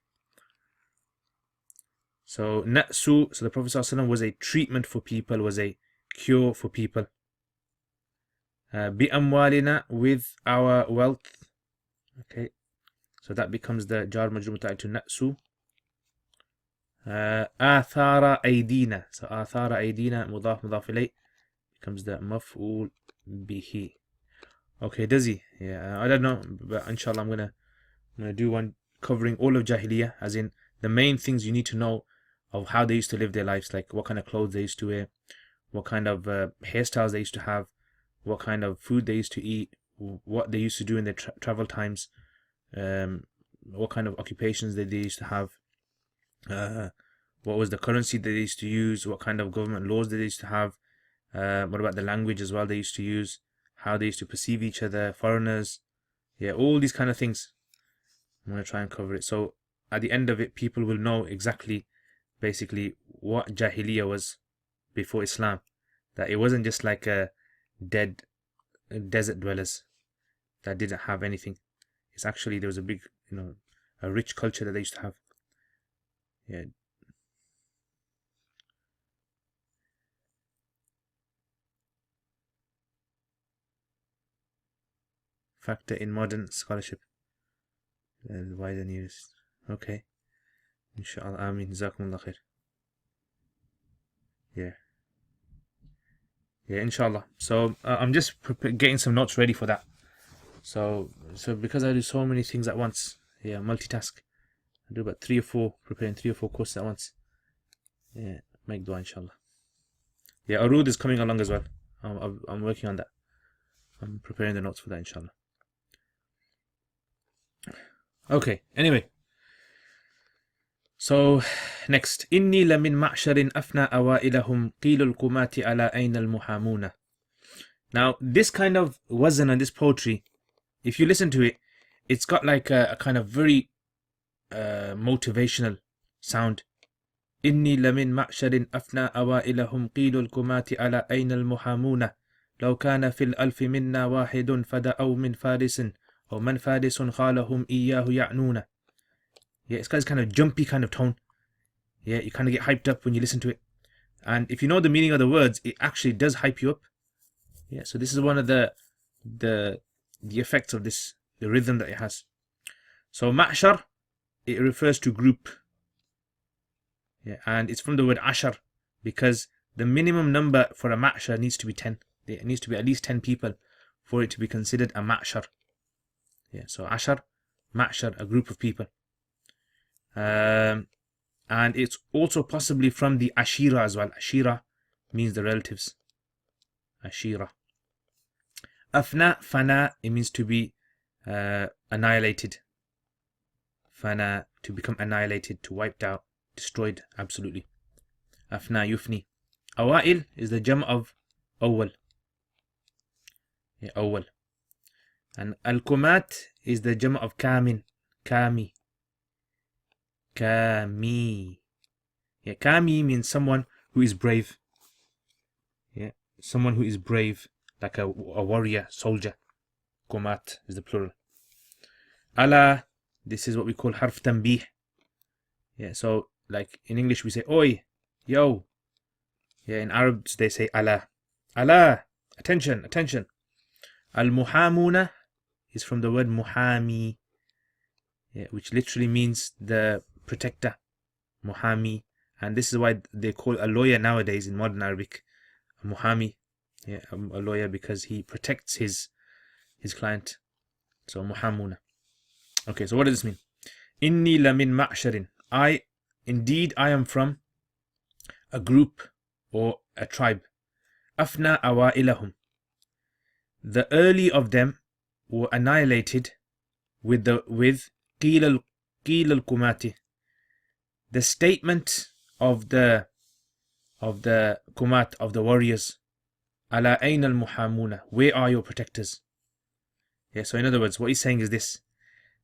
So na'su, so the Prophet ﷺ was a treatment for people, was a cure for people. Bi amwalina, with our wealth. Okay, so that becomes the jar majrur muta'alliq to na'su. Athara aydina, so athara aydina mudaf ilay becomes the maf'ul bihi. Okay, does he? Yeah, I don't know, but inshallah I'm gonna do one covering all of Jahiliyyah, as in the main things you need to know of how they used to live their lives, like what kind of clothes they used to wear, what kind of hairstyles they used to have, what kind of food they used to eat, what they used to do in their travel times, what kind of occupations they used to have, what was the currency that they used to use, what kind of government laws they used to have, what about the language as well they used to use, how they used to perceive each other, foreigners. Yeah, all these kind of things. I'm going to try and cover it. So at the end of it, people will know exactly, basically, what Jahiliyyah was before Islam. That it wasn't just like a dead desert dwellers that didn't have anything. It's actually, there was a big, a rich culture that they used to have. Yeah. Factor in modern scholarship. Why the nearest? Okay. Inshallah. Ameen. Jazakumullah khair. Yeah. Yeah, inshallah. So I'm just getting some notes ready for that. So because I do so many things at once, yeah, multitask. I do about preparing 3 or 4 courses at once. Yeah, make dua inshallah. Yeah, Arud is coming along as well. I'm working on that. I'm preparing the notes for that inshallah. Okay, anyway. So next, إني لمن معشر أفنى أوائلهم قيل القمات على أين المحامون. Now this kind of wazn and this poetry, if you listen to it, it's got like a kind of very motivational sound. إني لمن معشر أفنى أوائلهم قيل القمات على أين المحامون لو كان في الألف منا واحد فدأوا من فارس أو من فارس خالهم إياه يعنون. Yeah, it's got this kind of jumpy kind of tone. Yeah, you kind of get hyped up when you listen to it. And if you know the meaning of the words, it actually does hype you up. Yeah, so this is one of the effects of this, the rhythm that it has. So ma'shar, it refers to group. Yeah, and it's from the word ashar, because the minimum number for a ma'shar needs to be 10. It needs to be at least 10 people for it to be considered a ma'shar. Yeah, so ashar, ma'shar, a group of people. And it's also possibly from the ashira as well. Ashira means the relatives. Ashira. Afna, fana, it means to be annihilated. Fana, to become annihilated, to wiped out, destroyed, absolutely. Afna, yufni. Awail is the jam of awwal. Yeah, awwal. And al-kumat is the jam of kamin. Kami. Kami. Yeah, Kami means someone who is brave. Yeah, someone who is brave, like a warrior, soldier. Kumat is the plural. Ala, this is what we call harf tanbih. Yeah, so like in English we say oi, yo. Yeah, in Arabs they say ala. Ala, attention, attention. Al-muhamuna is from the word muhami, yeah, which literally means the protector, muhami. And this is why they call a lawyer nowadays in modern Arabic a muhami, yeah, a lawyer, because he protects his client. So muhamuna. Okay, so what does this mean? Inni lamin ma'sharin. Indeed I am from a group or a tribe. Afna awailahum. The early of them were annihilated with qil al-kumati. The statement of the kumat, of the warriors. Ala ayn al-muhamuna. Where are your protectors? Yeah, so in other words, what he's saying is this,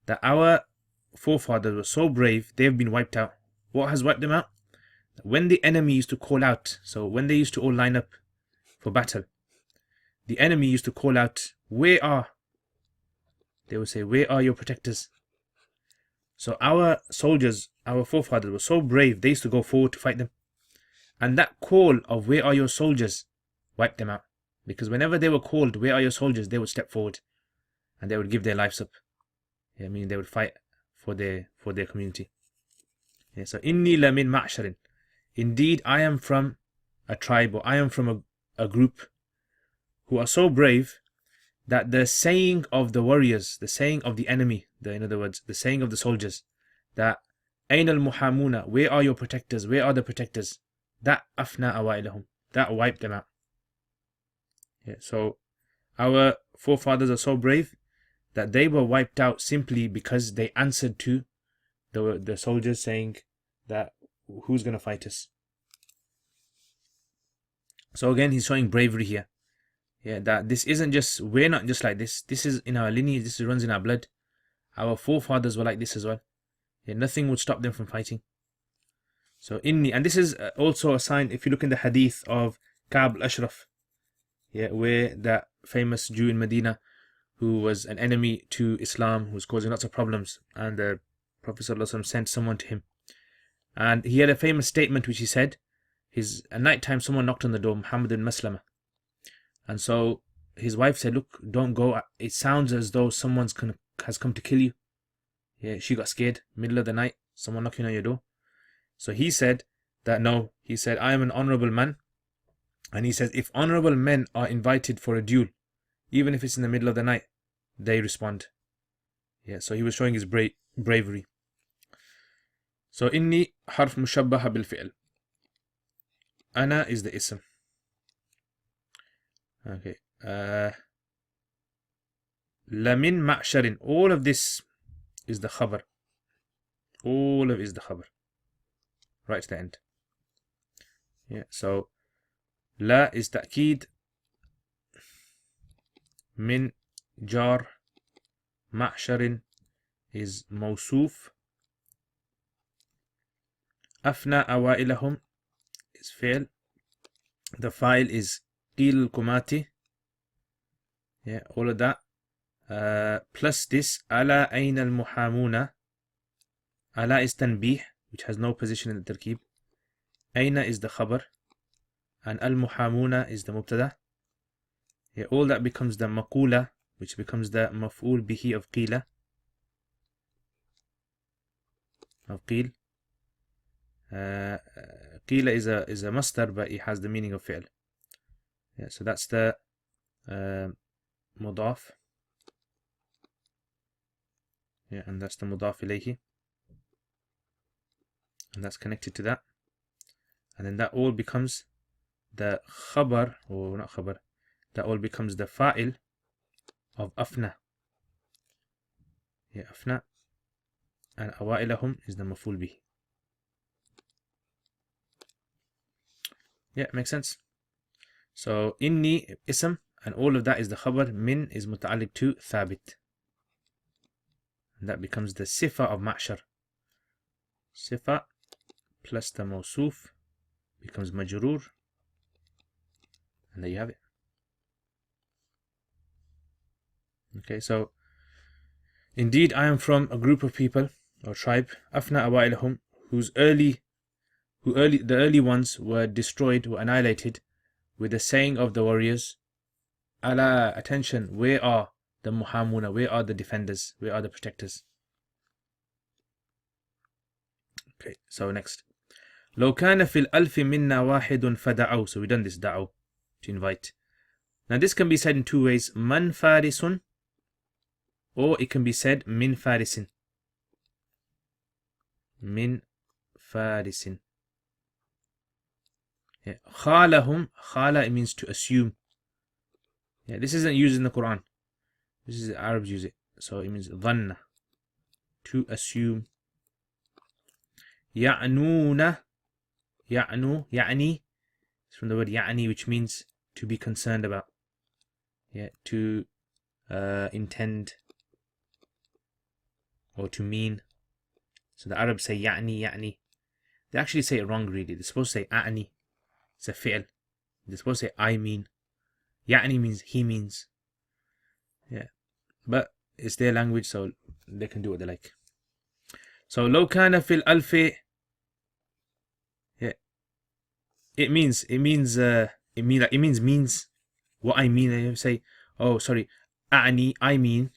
that our forefathers were so brave, they've been wiped out. What has wiped them out? When the enemy used to call out, so when they used to all line up for battle, the enemy used to call out, they would say, where are your protectors? So our soldiers, our forefathers were so brave, they used to go forward to fight them. And that call of where are your soldiers wiped them out. Because whenever they were called, where are your soldiers, they would step forward and they would give their lives up. Yeah, I mean, they would fight for their community. Yeah, so inni lamin ma'sharin. Indeed, I am from a tribe, or I am from a group who are so brave that the saying of the warriors, the saying of the enemy, in other words, the saying of the soldiers, that Ayn al-muhamuna, where are your protectors, where are the protectors, that afna awailahum, that wiped them out. Yeah, so our forefathers are so brave that they were wiped out simply because they answered to the soldiers saying that who's going to fight us. So again, he's showing bravery here. Yeah, that this isn't just, we're not just like this. This is in our lineage, this runs in our blood. Our forefathers were like this as well. Yeah, nothing would stop them from fighting. So inni, and this is also a sign, if you look in the hadith of Ka'b al-Ashraf, yeah, where that famous Jew in Medina who was an enemy to Islam, who was causing lots of problems, and the Prophet ﷺ sent someone to him. And he had a famous statement which he said, at night time someone knocked on the door, Muhammad bin Maslama. And so his wife said, look, don't go. It sounds as though someone has come to kill you. Yeah, she got scared, middle of the night, someone knocking on your door. So he said that no, he said, I am an honorable man. And he says, if honorable men are invited for a duel, even if it's in the middle of the night, they respond. Yeah, so he was showing his bravery. So inni harf mushabbaha bil fi'l. Ana is the ism. Okay. Lamin ma'sharin. All of this is the khabar. All of it is the khabar. Right to the end. Yeah, so la is ta'keed. Min jar. Ma'sharin is mawsoof. Afna awailahum is fi'l. The file is qil kumati. Yeah, all of that. Plus this ala ayn al muhamuna. Ala is tanbih, which has no position in the tarkib. Ayna is the khabar. And al muhamuna is the mubtada. Yeah, all that becomes the maqula, which becomes the maf'ul bihi of qila. Of qil. Qila is a masdar, but it has the meaning of fi'l. Yeah, so that's the mudaf. Yeah, and that's the mudaf ilayhi. And that's connected to that. And then that all becomes the khabar, or not khabar, that all becomes the fa'il of afna. Yeah, afna. And awailahum is the maf'ul bihi. Yeah, makes sense. So inni ism, and all of that is the khabar. Min is muta'alliq to thabit. And that becomes the sifa of ma'shar. Sifa plus the mawsoof becomes majroor. And there you have it. Okay, so indeed I am from a group of people or tribe, afna awailahum, the early ones were destroyed, were annihilated with the saying of the warriors, ala, attention, where are the muhamuna, where are the defenders, where are the protectors? Okay, so next. لو كان في الألف منا واحد فدعوا. So we done this da'u, to invite. Now this can be said in two ways. Man farisun, or it can be said min farisin. Min farisin. Yeah. Khalahum, khala, it means to assume. Yeah, this isn't used in the Quran. This is the Arabs use it. So it means dhanna, to assume. Ya'nuna, ya'nu, ya'ni, it's from the word ya'ni, which means to be concerned about. Yeah, to intend or to mean. So the Arabs say ya'ni, ya'ni. They actually say it wrong, really. They're supposed to say a'ni. It's a fi'l. They're supposed to say I mean. Ya'ni means he means. Yeah, but it's their language, so they can do what they like. So لو كان في الألف, yeah, it means means what I mean. And you say, oh sorry, أعني, I mean.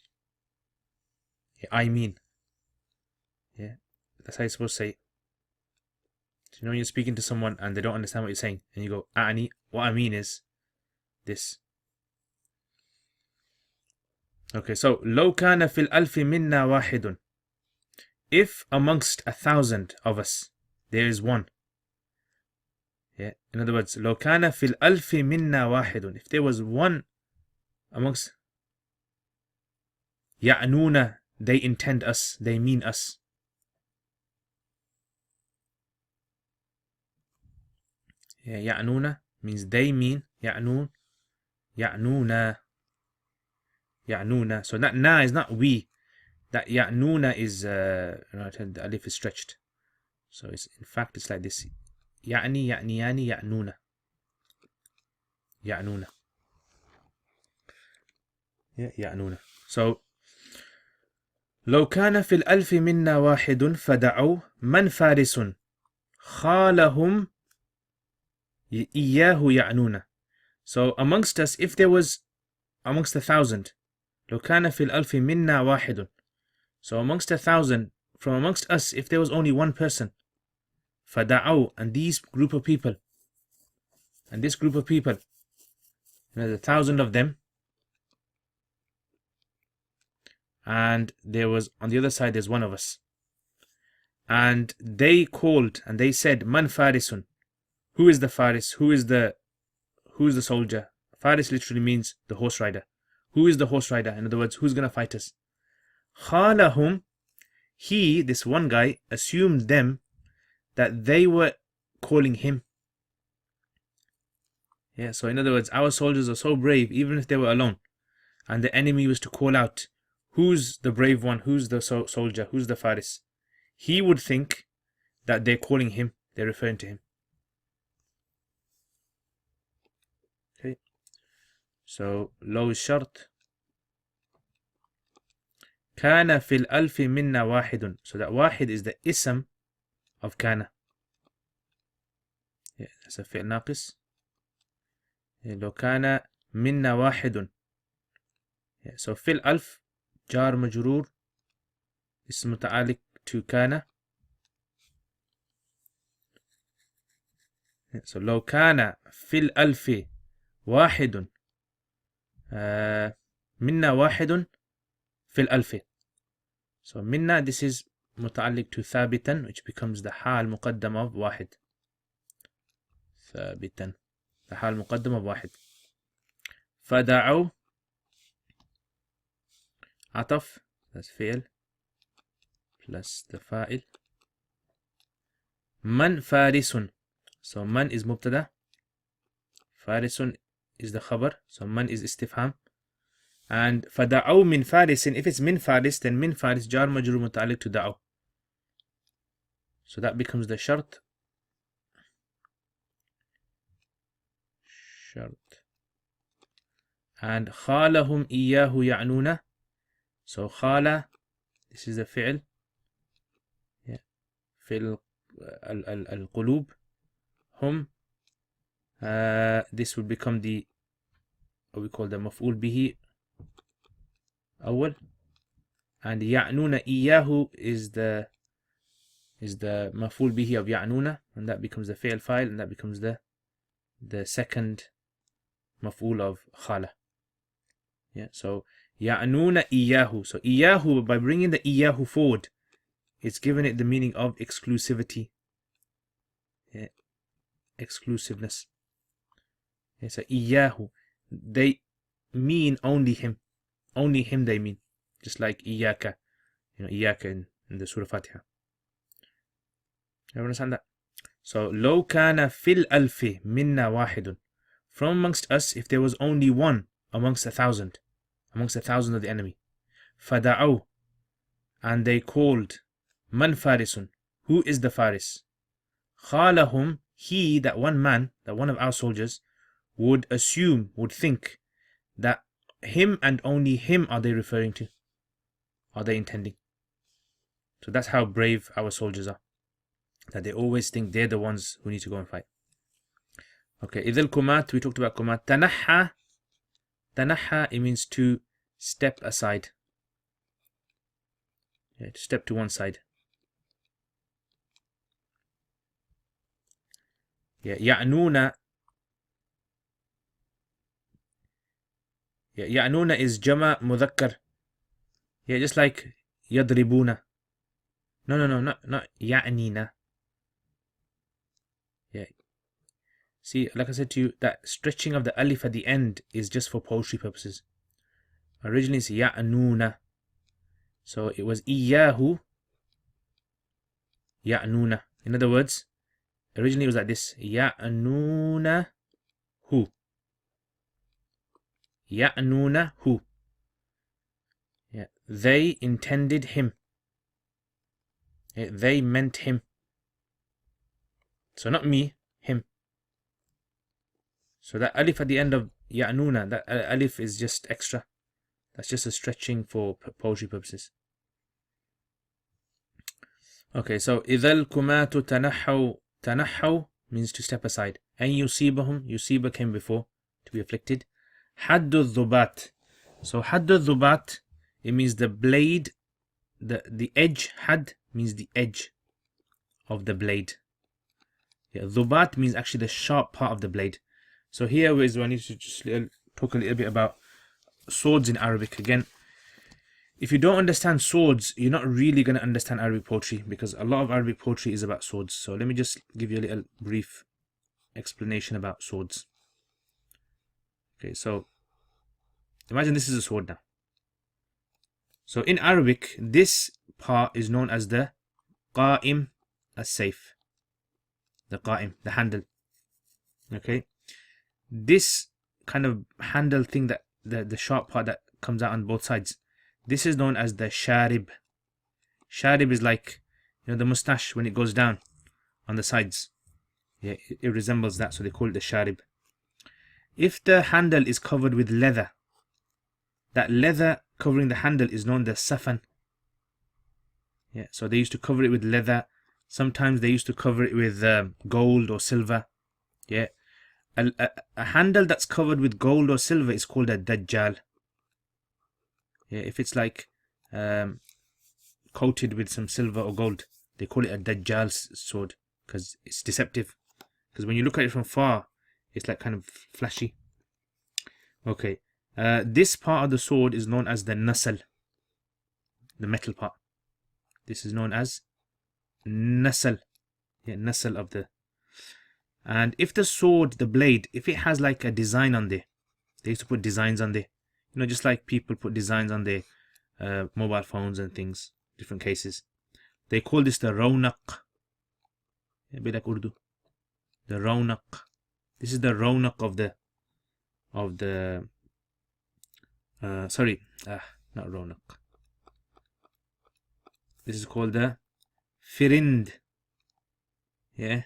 Yeah, I mean. Yeah, that's how you're supposed to say it. So, you know, when you're speaking to someone and they don't understand what you're saying, and you go, أعني, what I mean is this. Okay, so لو كان في الألف منا واحد. If amongst 1,000 of us there is one. Yeah, in other words, لو كان في الألف منا واحد. If there was one amongst, يعنون, they intend us, they mean us. Yeah, يعنون means they mean. يعنون, يعنون, يعنون. So that na is not we. That ya'nuna is, the alif is stretched. So it's, in fact, it's like this. Ya'ni, ya'niyani, ya'nuna. Ya'nuna. Yeah, ya'nuna. So, لو كان في الألف منا واحد فدعوا من فارس خالهم إياه يعنون. So amongst us, if there was amongst 1,000, لو كان في الألف منا واحد. So amongst 1,000, from amongst us, if there was only one person, فَدَعَوْا, and this group of people, there's 1,000 of them, and there was, on the other side, there's one of us. And they called, and they said, Man Farisun, who is the Faris? Who is the soldier? Faris literally means the horse rider. Who is the horse rider? In other words, who's going to fight us? Khalahum, he, this one guy, assumed them that they were calling him. Yeah, so in other words, our soldiers are so brave, even if they were alone, and the enemy was to call out, who's the brave one? Who's the soldier? Who's the Faris? He would think that they're calling him, they're referring to him. Okay, so low shart. Kana fil alfi minna wahidun. So that wahid is the ism of kana. Yeah, that's a fi'l naqis. لو كان منا واحد. Yeah, so fil alf jar majrur is متعلق to كان. Yeah, so لو كان في الألف واحد منا واحد في الألف. So منا, this is متعلق to ثابتا, which becomes the حال مقدم of واحد. ثابتا, the حال مقدم of واحد. فدعوا عطف, that's فعل plus the فاعل. من فارس, so من is مبتدا, فارس is the khabar, so من is istifham. And فدعوا من فارس, if it's min faris, then min faris jar majrur متعلق to دعوا. So that becomes the shart. And خالهم إياه يعنون. So خال, this is the fi'l. Yeah. فعل القلوب. هم. This will become the, what we call the مفعول به أول. And يعنون إياه is the مفعول به of يعنون, and that becomes the fi'l file, and that becomes the second مفعول of خالة. Yeah, so يعنون إياه. So إياه, by bringing the إياه forward, it's given it the meaning of exclusivity. Yeah, exclusiveness. Yeah, so إياه, they mean only him. Only him they mean. Just like إياك, إياك in the Surah Fatiha. You understand that? So لو كان في الألف منا واحد. From amongst us, if there was only one amongst 1,000, amongst 1,000 of the enemy. فدعوا, and they called, Man Farisun, who is the Faris? خالهم, he, that one man, that one of our soldiers, would assume, would think that him and only him are they referring to, are they intending. So that's how brave our soldiers are, that they always think they're the ones who need to go and fight. Okay, إذا الكمات, we talked about kumat. تنحى, تنحى, it means to step aside. Yeah, to step to one side. Yeah, يعنون. Yeah, يعنون is jama mudhakkar. Yeah, just like يضربون. No, not يعنينا. Yeah. See, like I said to you, that stretching of the alif at the end is just for poetry purposes. Originally it's يعنون. So it was إياه يعنون. In other words, originally it was like this. يعنون who. يعنون who. Yeah. They intended him. Yeah, they meant him. So not me, him. So that alif at the end of يعنون, that alif is just extra. That's just a stretching for poetry purposes. Okay, so إذا الكمات تنحوا. تنحوا means to step aside. أن يصيبهم, يصيب came before, to be afflicted. حد الذبات. So حد الذبات, it means the blade the edge. Had means the edge of the blade. Yeah, dhubat means actually the sharp part of the blade. So here is where I need to just talk a little bit about swords in Arabic. Again, if you don't understand swords, you're not really going to understand Arabic poetry, because a lot of Arabic poetry is about swords. So let me just give you a little brief explanation about swords. Okay, so imagine this is a sword now. So in Arabic, this part is known as the qa'im as-sayf. The qa'im, the handle. Okay, this kind of handle thing, that the sharp part that comes out on both sides, this is known as the sharib. Sharib is like, you know, the mustache when it goes down on the sides. Yeah, it resembles that, so they call it the sharib. If the handle is covered with leather, that leather covering the handle is known as safan. Yeah, so they used to cover it with leather. Sometimes they used to cover it with gold or silver. Yeah, a handle that's covered with gold or silver is called a dajjal. Yeah, if it's like coated with some silver or gold, they call it a dajjal sword, because it's deceptive. Because when you look at it from far, it's like kind of flashy. Okay, this part of the sword is known as the nasal, the metal part. This is known as nasal. Yeah, nasal of the. And if the sword, the blade, if it has like a design on there, they used to put designs on there. You know, just like people put designs on their mobile phones and things, different cases. They call this the rawnaq. A bit like Urdu. The rawnaq. This is the rawnaq not rawnaq. This is called the firind. Yeah,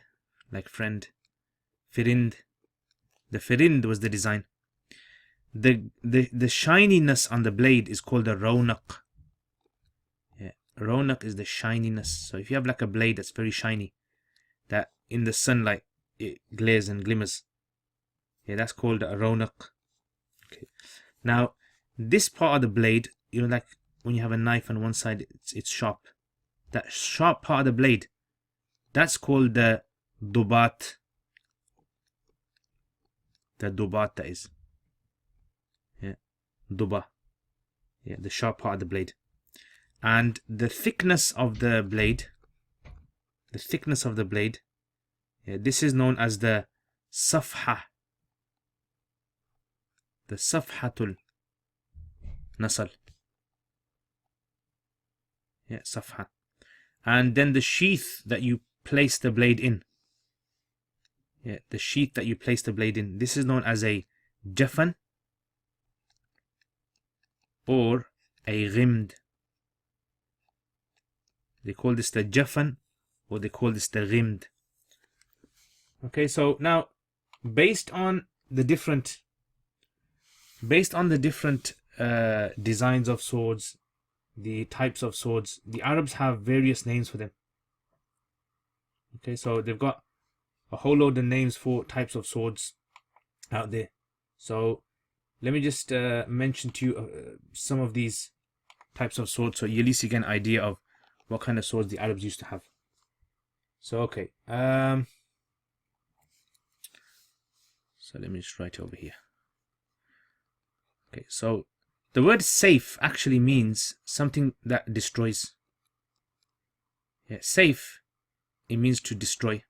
like friend. Firind. The firind was the design. The shininess on the blade is called the rawnaq. Yeah, rawnaq is the shininess. So if you have like a blade that's very shiny, that in the sunlight it glares and glimmers, yeah, that's called a rawnaq. Okay. Now, this part of the blade, you know, like when you have a knife on one side, it's sharp. That sharp part of the blade, that's called the dubat. The dubat, that is. Yeah, duba. Yeah, the sharp part of the blade. And the thickness of the blade, yeah, this is known as the safha. The safhatul nasal. Yeah, safha. And then the sheath that you place the blade in. Yeah, the sheath that you place the blade in. This is known as a jafan or a ghimd. They call this the jafan, or they call this the ghimd. Okay, so now based on the different designs of swords, the types of swords, the Arabs have various names for them. Okay, so they've got a whole load of names for types of swords out there. So let me just mention to you some of these types of swords, so you at least get an idea of what kind of swords the Arabs used to have. So okay, so let me just write it over here. Okay, so the word safe actually means something that destroys. Yeah, safe, it means to destroy.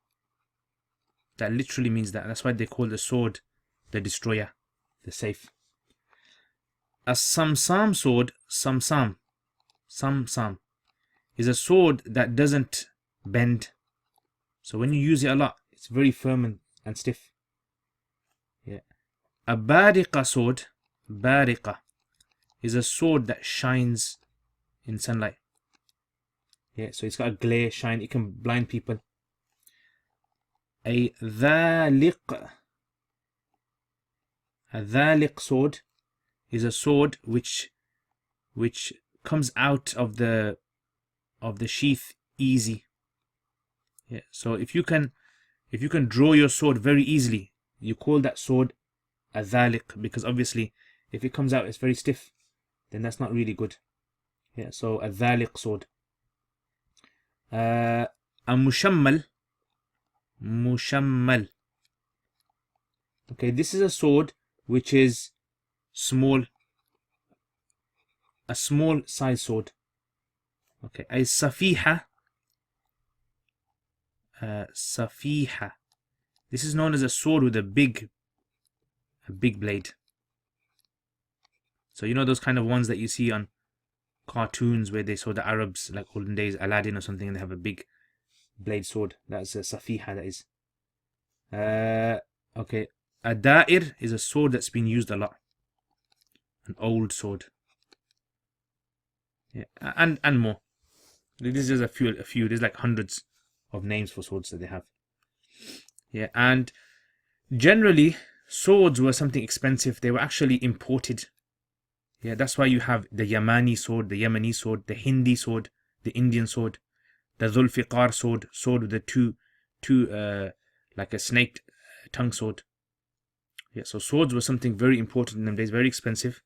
That literally means that. That's why they call the sword the destroyer, the safe. A samsam sword, samsam, is a sword that doesn't bend. So when you use it a lot, it's very firm and stiff. Yeah. A bariqa sword, bariqa, is a sword that shines in sunlight. Yeah, so it's got a glare, shine, it can blind people. A dhaliq sword is a sword which comes out of the sheath easy. Yeah, so if you can draw your sword very easily, you call that sword a dhaliq, because obviously if it comes out it's very stiff, then that's not really good. Yeah, so a dhaliq sword. A mushammal. Mushammal. Okay, this is a sword which is small, a small size sword. Okay, a safiha. Safiha. This is known as a sword with a big blade. So you know those kind of ones that you see on cartoons where they saw the Arabs, like olden days, Aladdin or something, and they have a big blade sword. That's a safiha, that is. Okay, a da'ir is a sword that's been used a lot. An old sword. Yeah, and more. This is just a few. There's like hundreds of names for swords that they have. Yeah, and generally swords were something expensive. They were actually imported. Yeah, that's why you have the Yamani sword, the Yemeni sword, the Hindi sword, the Indian sword, the Zulfiqar sword with the two like a snake tongue sword. Yeah, so swords were something very important in them days, very expensive,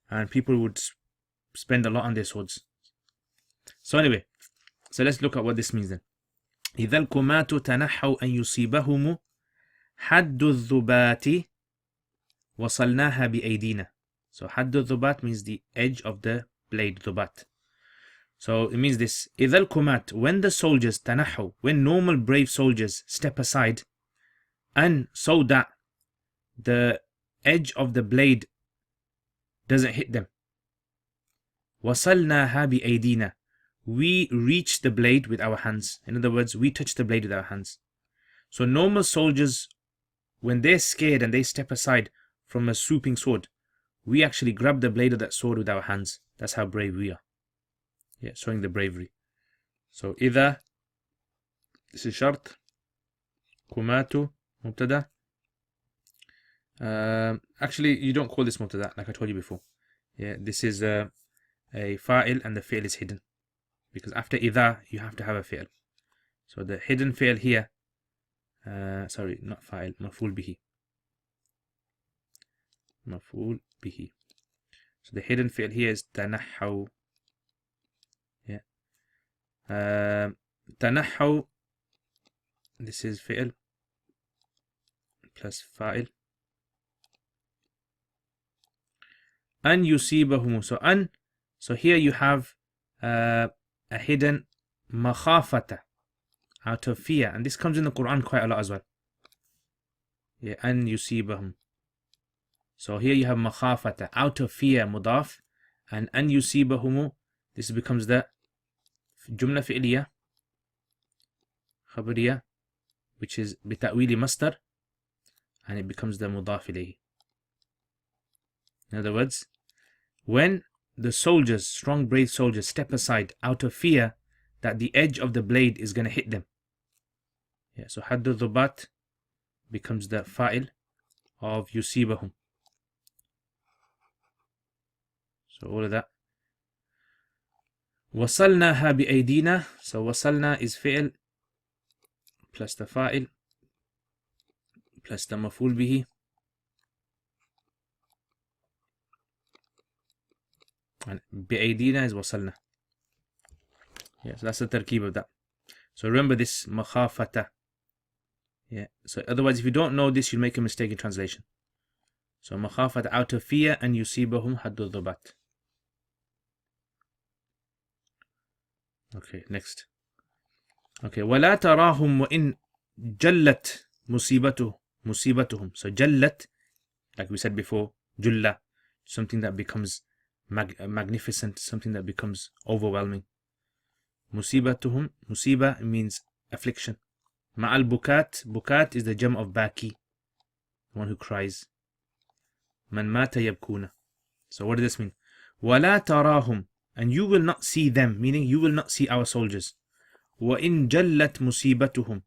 and people would spend a lot on their swords. So anyway, so let's look at what this means then. إذا الكمات تنحوا أن يصيبهم حد الذبات وصلناها بأيدينا. So حد الذبات means the edge of the blade, ذبات. So it means this. إذا الكمات, when the soldiers تنحوا, when normal brave soldiers step aside, and so that the edge of the blade doesn't hit them. وصلناها بأيدينا, we reach the blade with our hands. In other words, we touch the blade with our hands. So normal soldiers, when they're scared and they step aside from a swooping sword, we actually grab the blade of that sword with our hands. That's how brave we are. Yeah, showing the bravery. So إذا, this is shart. كمات مبتدا. Actually, you don't call this mubtada, like I told you before. Yeah, this is a fa'il, and the fi'l is hidden, because after idha you have to have a fi'l. So the hidden fi'l here, sorry, not fa'il, maf'ul bihi. Maf'ul bihi. So the hidden fi'l here is tanahaw. Yeah. Tanahaw, this is fi'l plus fa'il. An yusibahum. So here you have a hidden makhafata, out of fear, and this comes in the Quran quite a lot as well. Yeah, an yusibahum. So here you have makhafata, out of fear, mudaf, and an yusibahum, this becomes the jumla fi'liya khabariya, which is bita'wili masdar, and it becomes the mudaf ilayhi. In other words, when the soldiers, strong brave soldiers, step aside out of fear that the edge of the blade is going to hit them. Yeah, so haddu dhubat becomes the fa'il of yusibahum. So all of that. وصلناها بأيدينا. So وصلنا is fi'il plus the fa'il plus the maf'ul bihi. And بأيدينا is وصلنا. Yeah, so that's the tarkib of that. So remember this makhafata. Yeah, so otherwise if you don't know this, you'll make a mistake in translation. So makhafata, out of fear, and yusibahum haddu dhubat. Okay, next. Okay, ولا تراهم وإن جلت مصيبتهم. So جلت, like we said before, julla, something that becomes magnificent, something that becomes overwhelming. Musibatuhum, musiba means affliction. Ma'al bukat is the jam of baki, one who cries. Man mata yabkuna. So what does this mean? Wala tarahum, and you will not see them, meaning you will not see our soldiers. Wa in jallat musibatuhum,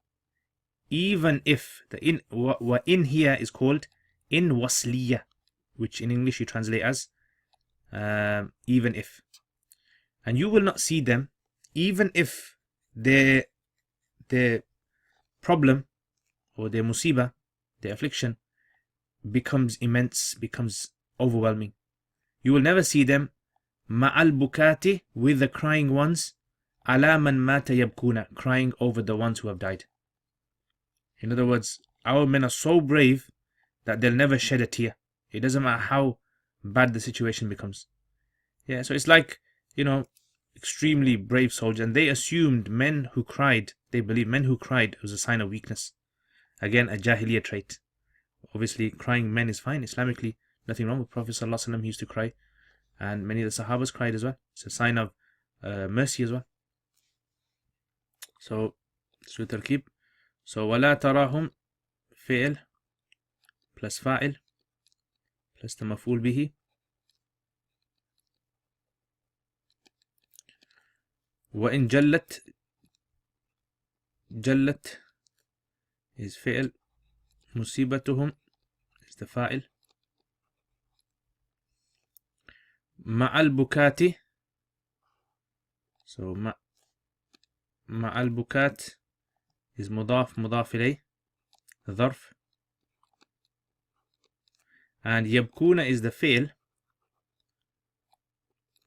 even if the in here is called in wasliya, which in English you translate as even if. And you will not see them even if their problem or their musiba, their affliction, becomes immense, becomes overwhelming. You will never see them ma'al bukati, with the crying ones, ala man mata yabkuna, crying over the ones who have died. In other words, our men are so brave that they'll never shed a tear. It doesn't matter how bad the situation becomes. Yeah, so it's like, extremely brave soldiers, and they assumed men who cried, they believe men who cried was a sign of weakness. Again, a Jahiliyyah trait. Obviously, crying men is fine. Islamically, nothing wrong with Prophet ﷺ. He used to cry, and many of the Sahabas cried as well. It's a sign of mercy as well. So, Surah Al-Tarkib. So, وَلَا تَرَاهُمْ فِعْل plus fa'il plus the maf'ul bihi. وإن جلت is فعل, مصيبتهم is the fa'il. مع البكات, so مع البكات is مضاف إليه, ظرف. And يبكون is the fi'l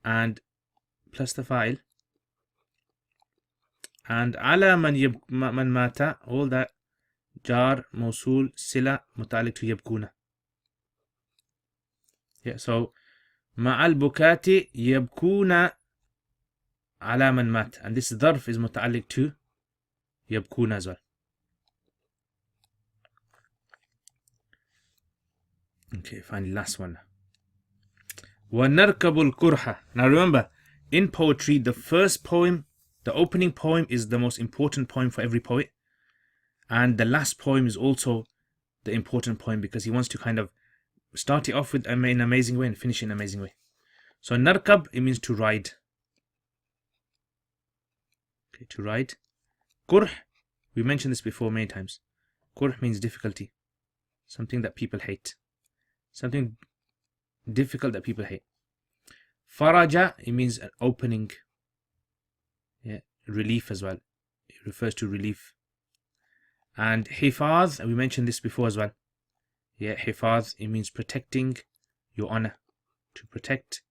and plus the fa'il. And على من مات, all that jar, موصول, sila, متعلق to يبكون. Yeah, so مع البكات يبكون على من مات, and this ظرف is متعلق to يبكون as well. Okay, finally last one. وَنَرْكَبُ الْكُرْحَ. Now remember, in poetry, the first poem, the opening poem is the most important poem for every poet. And the last poem is also the important poem because he wants to kind of start it off with in an amazing way and finish it in an amazing way. So narkab, it means to ride. Okay, to ride. Kurh, we mentioned this before many times. Kurh means difficulty. Something that people hate. Something difficult that people hate. Faraja, it means an opening. Yeah, relief as well. It refers to relief. And hifaz, we mentioned this before as well. Yeah, hifaz, it means protecting your honor. To protect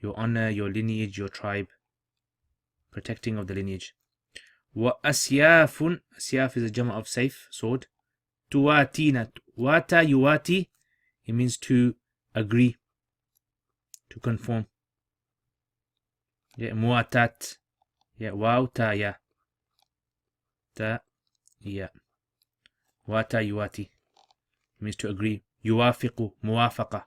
your honor, your lineage, your tribe. Protecting of the lineage. Wa asyafun, asyaf is a jama of sayf, sword. Tuwatina, wata yuwati, it means to agree, to conform. Yeah, muatat. Yeah, waw ta ya. Ta ya. Wata yuwati. It means to agree. Yuwafiqu, muwafaqa.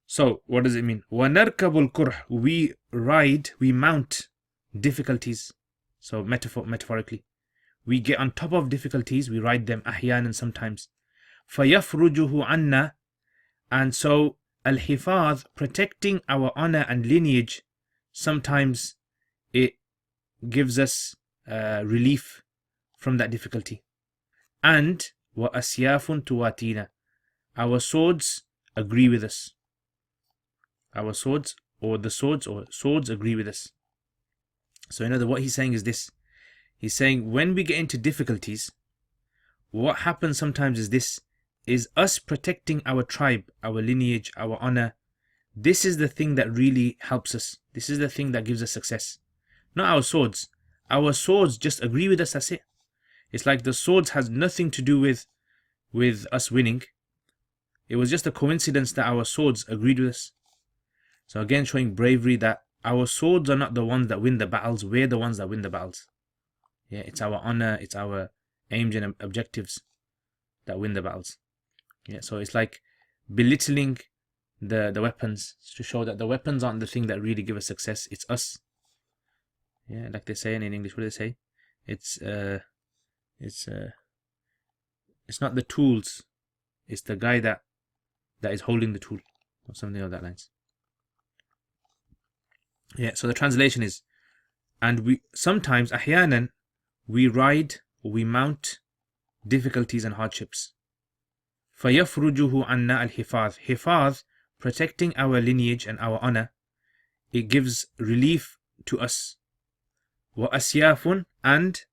So, what does it mean? وَنَرْكَبُ الْكُرْحِ, we ride, we mount difficulties. So, metaphorically. We get on top of difficulties, we ride them ahyanan sometimes. فَيَفْرُجُهُ عَنَّا, and so al-hifaz, protecting our honor and lineage, sometimes it gives us relief from that difficulty. And وَأَسْيَافٌ تُوَاتِينَ, our swords agree with us. Our swords, or the swords, or swords agree with us. So in other words, what he's saying is this. He's saying when we get into difficulties, what happens sometimes is this, is us protecting our tribe, our lineage, our honor. This is the thing that really helps us. This is the thing that gives us success. Not our swords. Our swords just agree with us, that's it. It's like the swords has nothing to do with us winning. It was just a coincidence that our swords agreed with us. So again, showing bravery that our swords are not the ones that win the battles, we're the ones that win the battles. Yeah, it's our honor, it's our aims and objectives that win the battles. Yeah, so it's like belittling the weapons to show that the weapons aren't the thing that really give us success, it's us. Yeah, like they say in English, what do they say? It's not the tools, it's the guy that is holding the tool, or something of that lines. Yeah, so the translation is, and we sometimes, ahyanan, we ride or we mount difficulties and hardships. فَيَفْرُجُهُ عَنَّا الْحِفَاظ. Hifaz, protecting our lineage and our honor, it gives relief to us. وَأَسْيَافٌ, and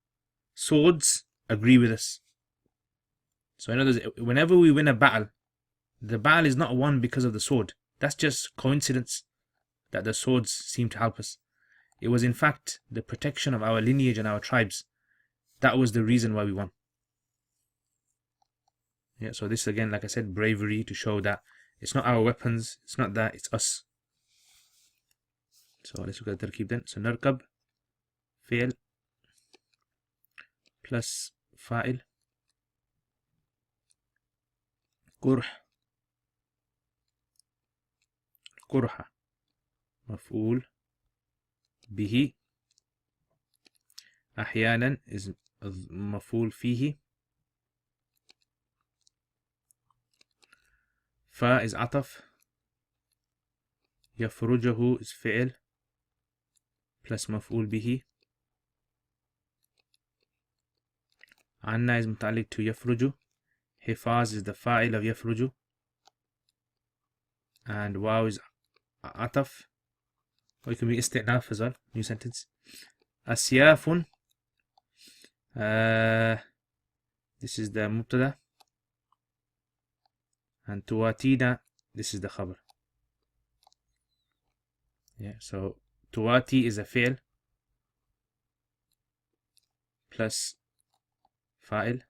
swords agree with us. So in other words, whenever we win a battle, the battle is not won because of the sword. That's just coincidence. that the swords seem to help us. It was in fact the protection of our lineage and our tribes. That was the reason why we won. Yeah, so this again, like I said, bravery to show that it's not our weapons, it's not that, it's us. So let's look at the tarkib then. So نركب فعل plus فاعل قرح قرحة مفعول به أحيانا is مفعول فيه فا is عطف يفرجه is فعل plus مفعول به عنا is متعلق to يفرج حفاظ is the فاعل of يفرج and واو is عطف or it can be استئناف as well, new sentence. أسياف this is the مبتدا and تواتينا this is the خبر. Yeah, so تواتي is a فعل plus فاعل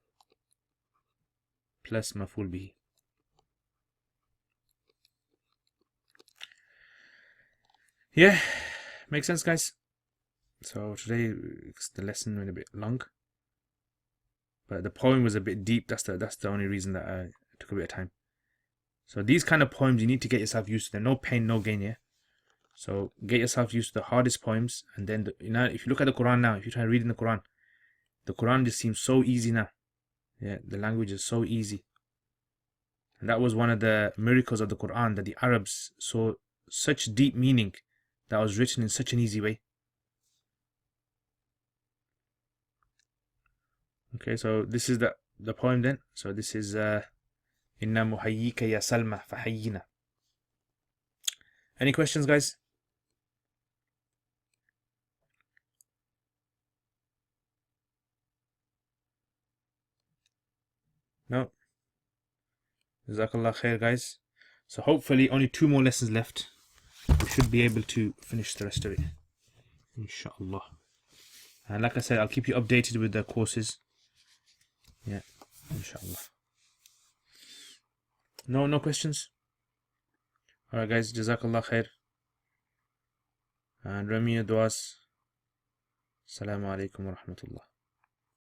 plus مفعول به. Yeah, makes sense, guys. So today the lesson went a bit long, but the poem was a bit deep. That's the only reason that I took a bit of time. So these kind of poems, you need to get yourself used to them. No pain, no gain, yeah? So get yourself used to the hardest poems, and then if you look at the Quran now, if you try reading the Quran just seems so easy now. Yeah, the language is so easy. And that was one of the miracles of the Quran, that the Arabs saw such deep meaning that was written in such an easy way. Okay, so this is the poem then. So this is Inna muhayyika ya Salma fahayyina. Any questions, guys? No? Jazakallah khair, guys. So hopefully only 2 more lessons left. We should be able to finish the rest of it, inshallah. And like I said, I'll keep you updated with the courses. Yeah, inshallah. No questions? Alright, guys, Jazakallah khair. And Ramiya duas. Assalamu alaikum wa rahmatullah.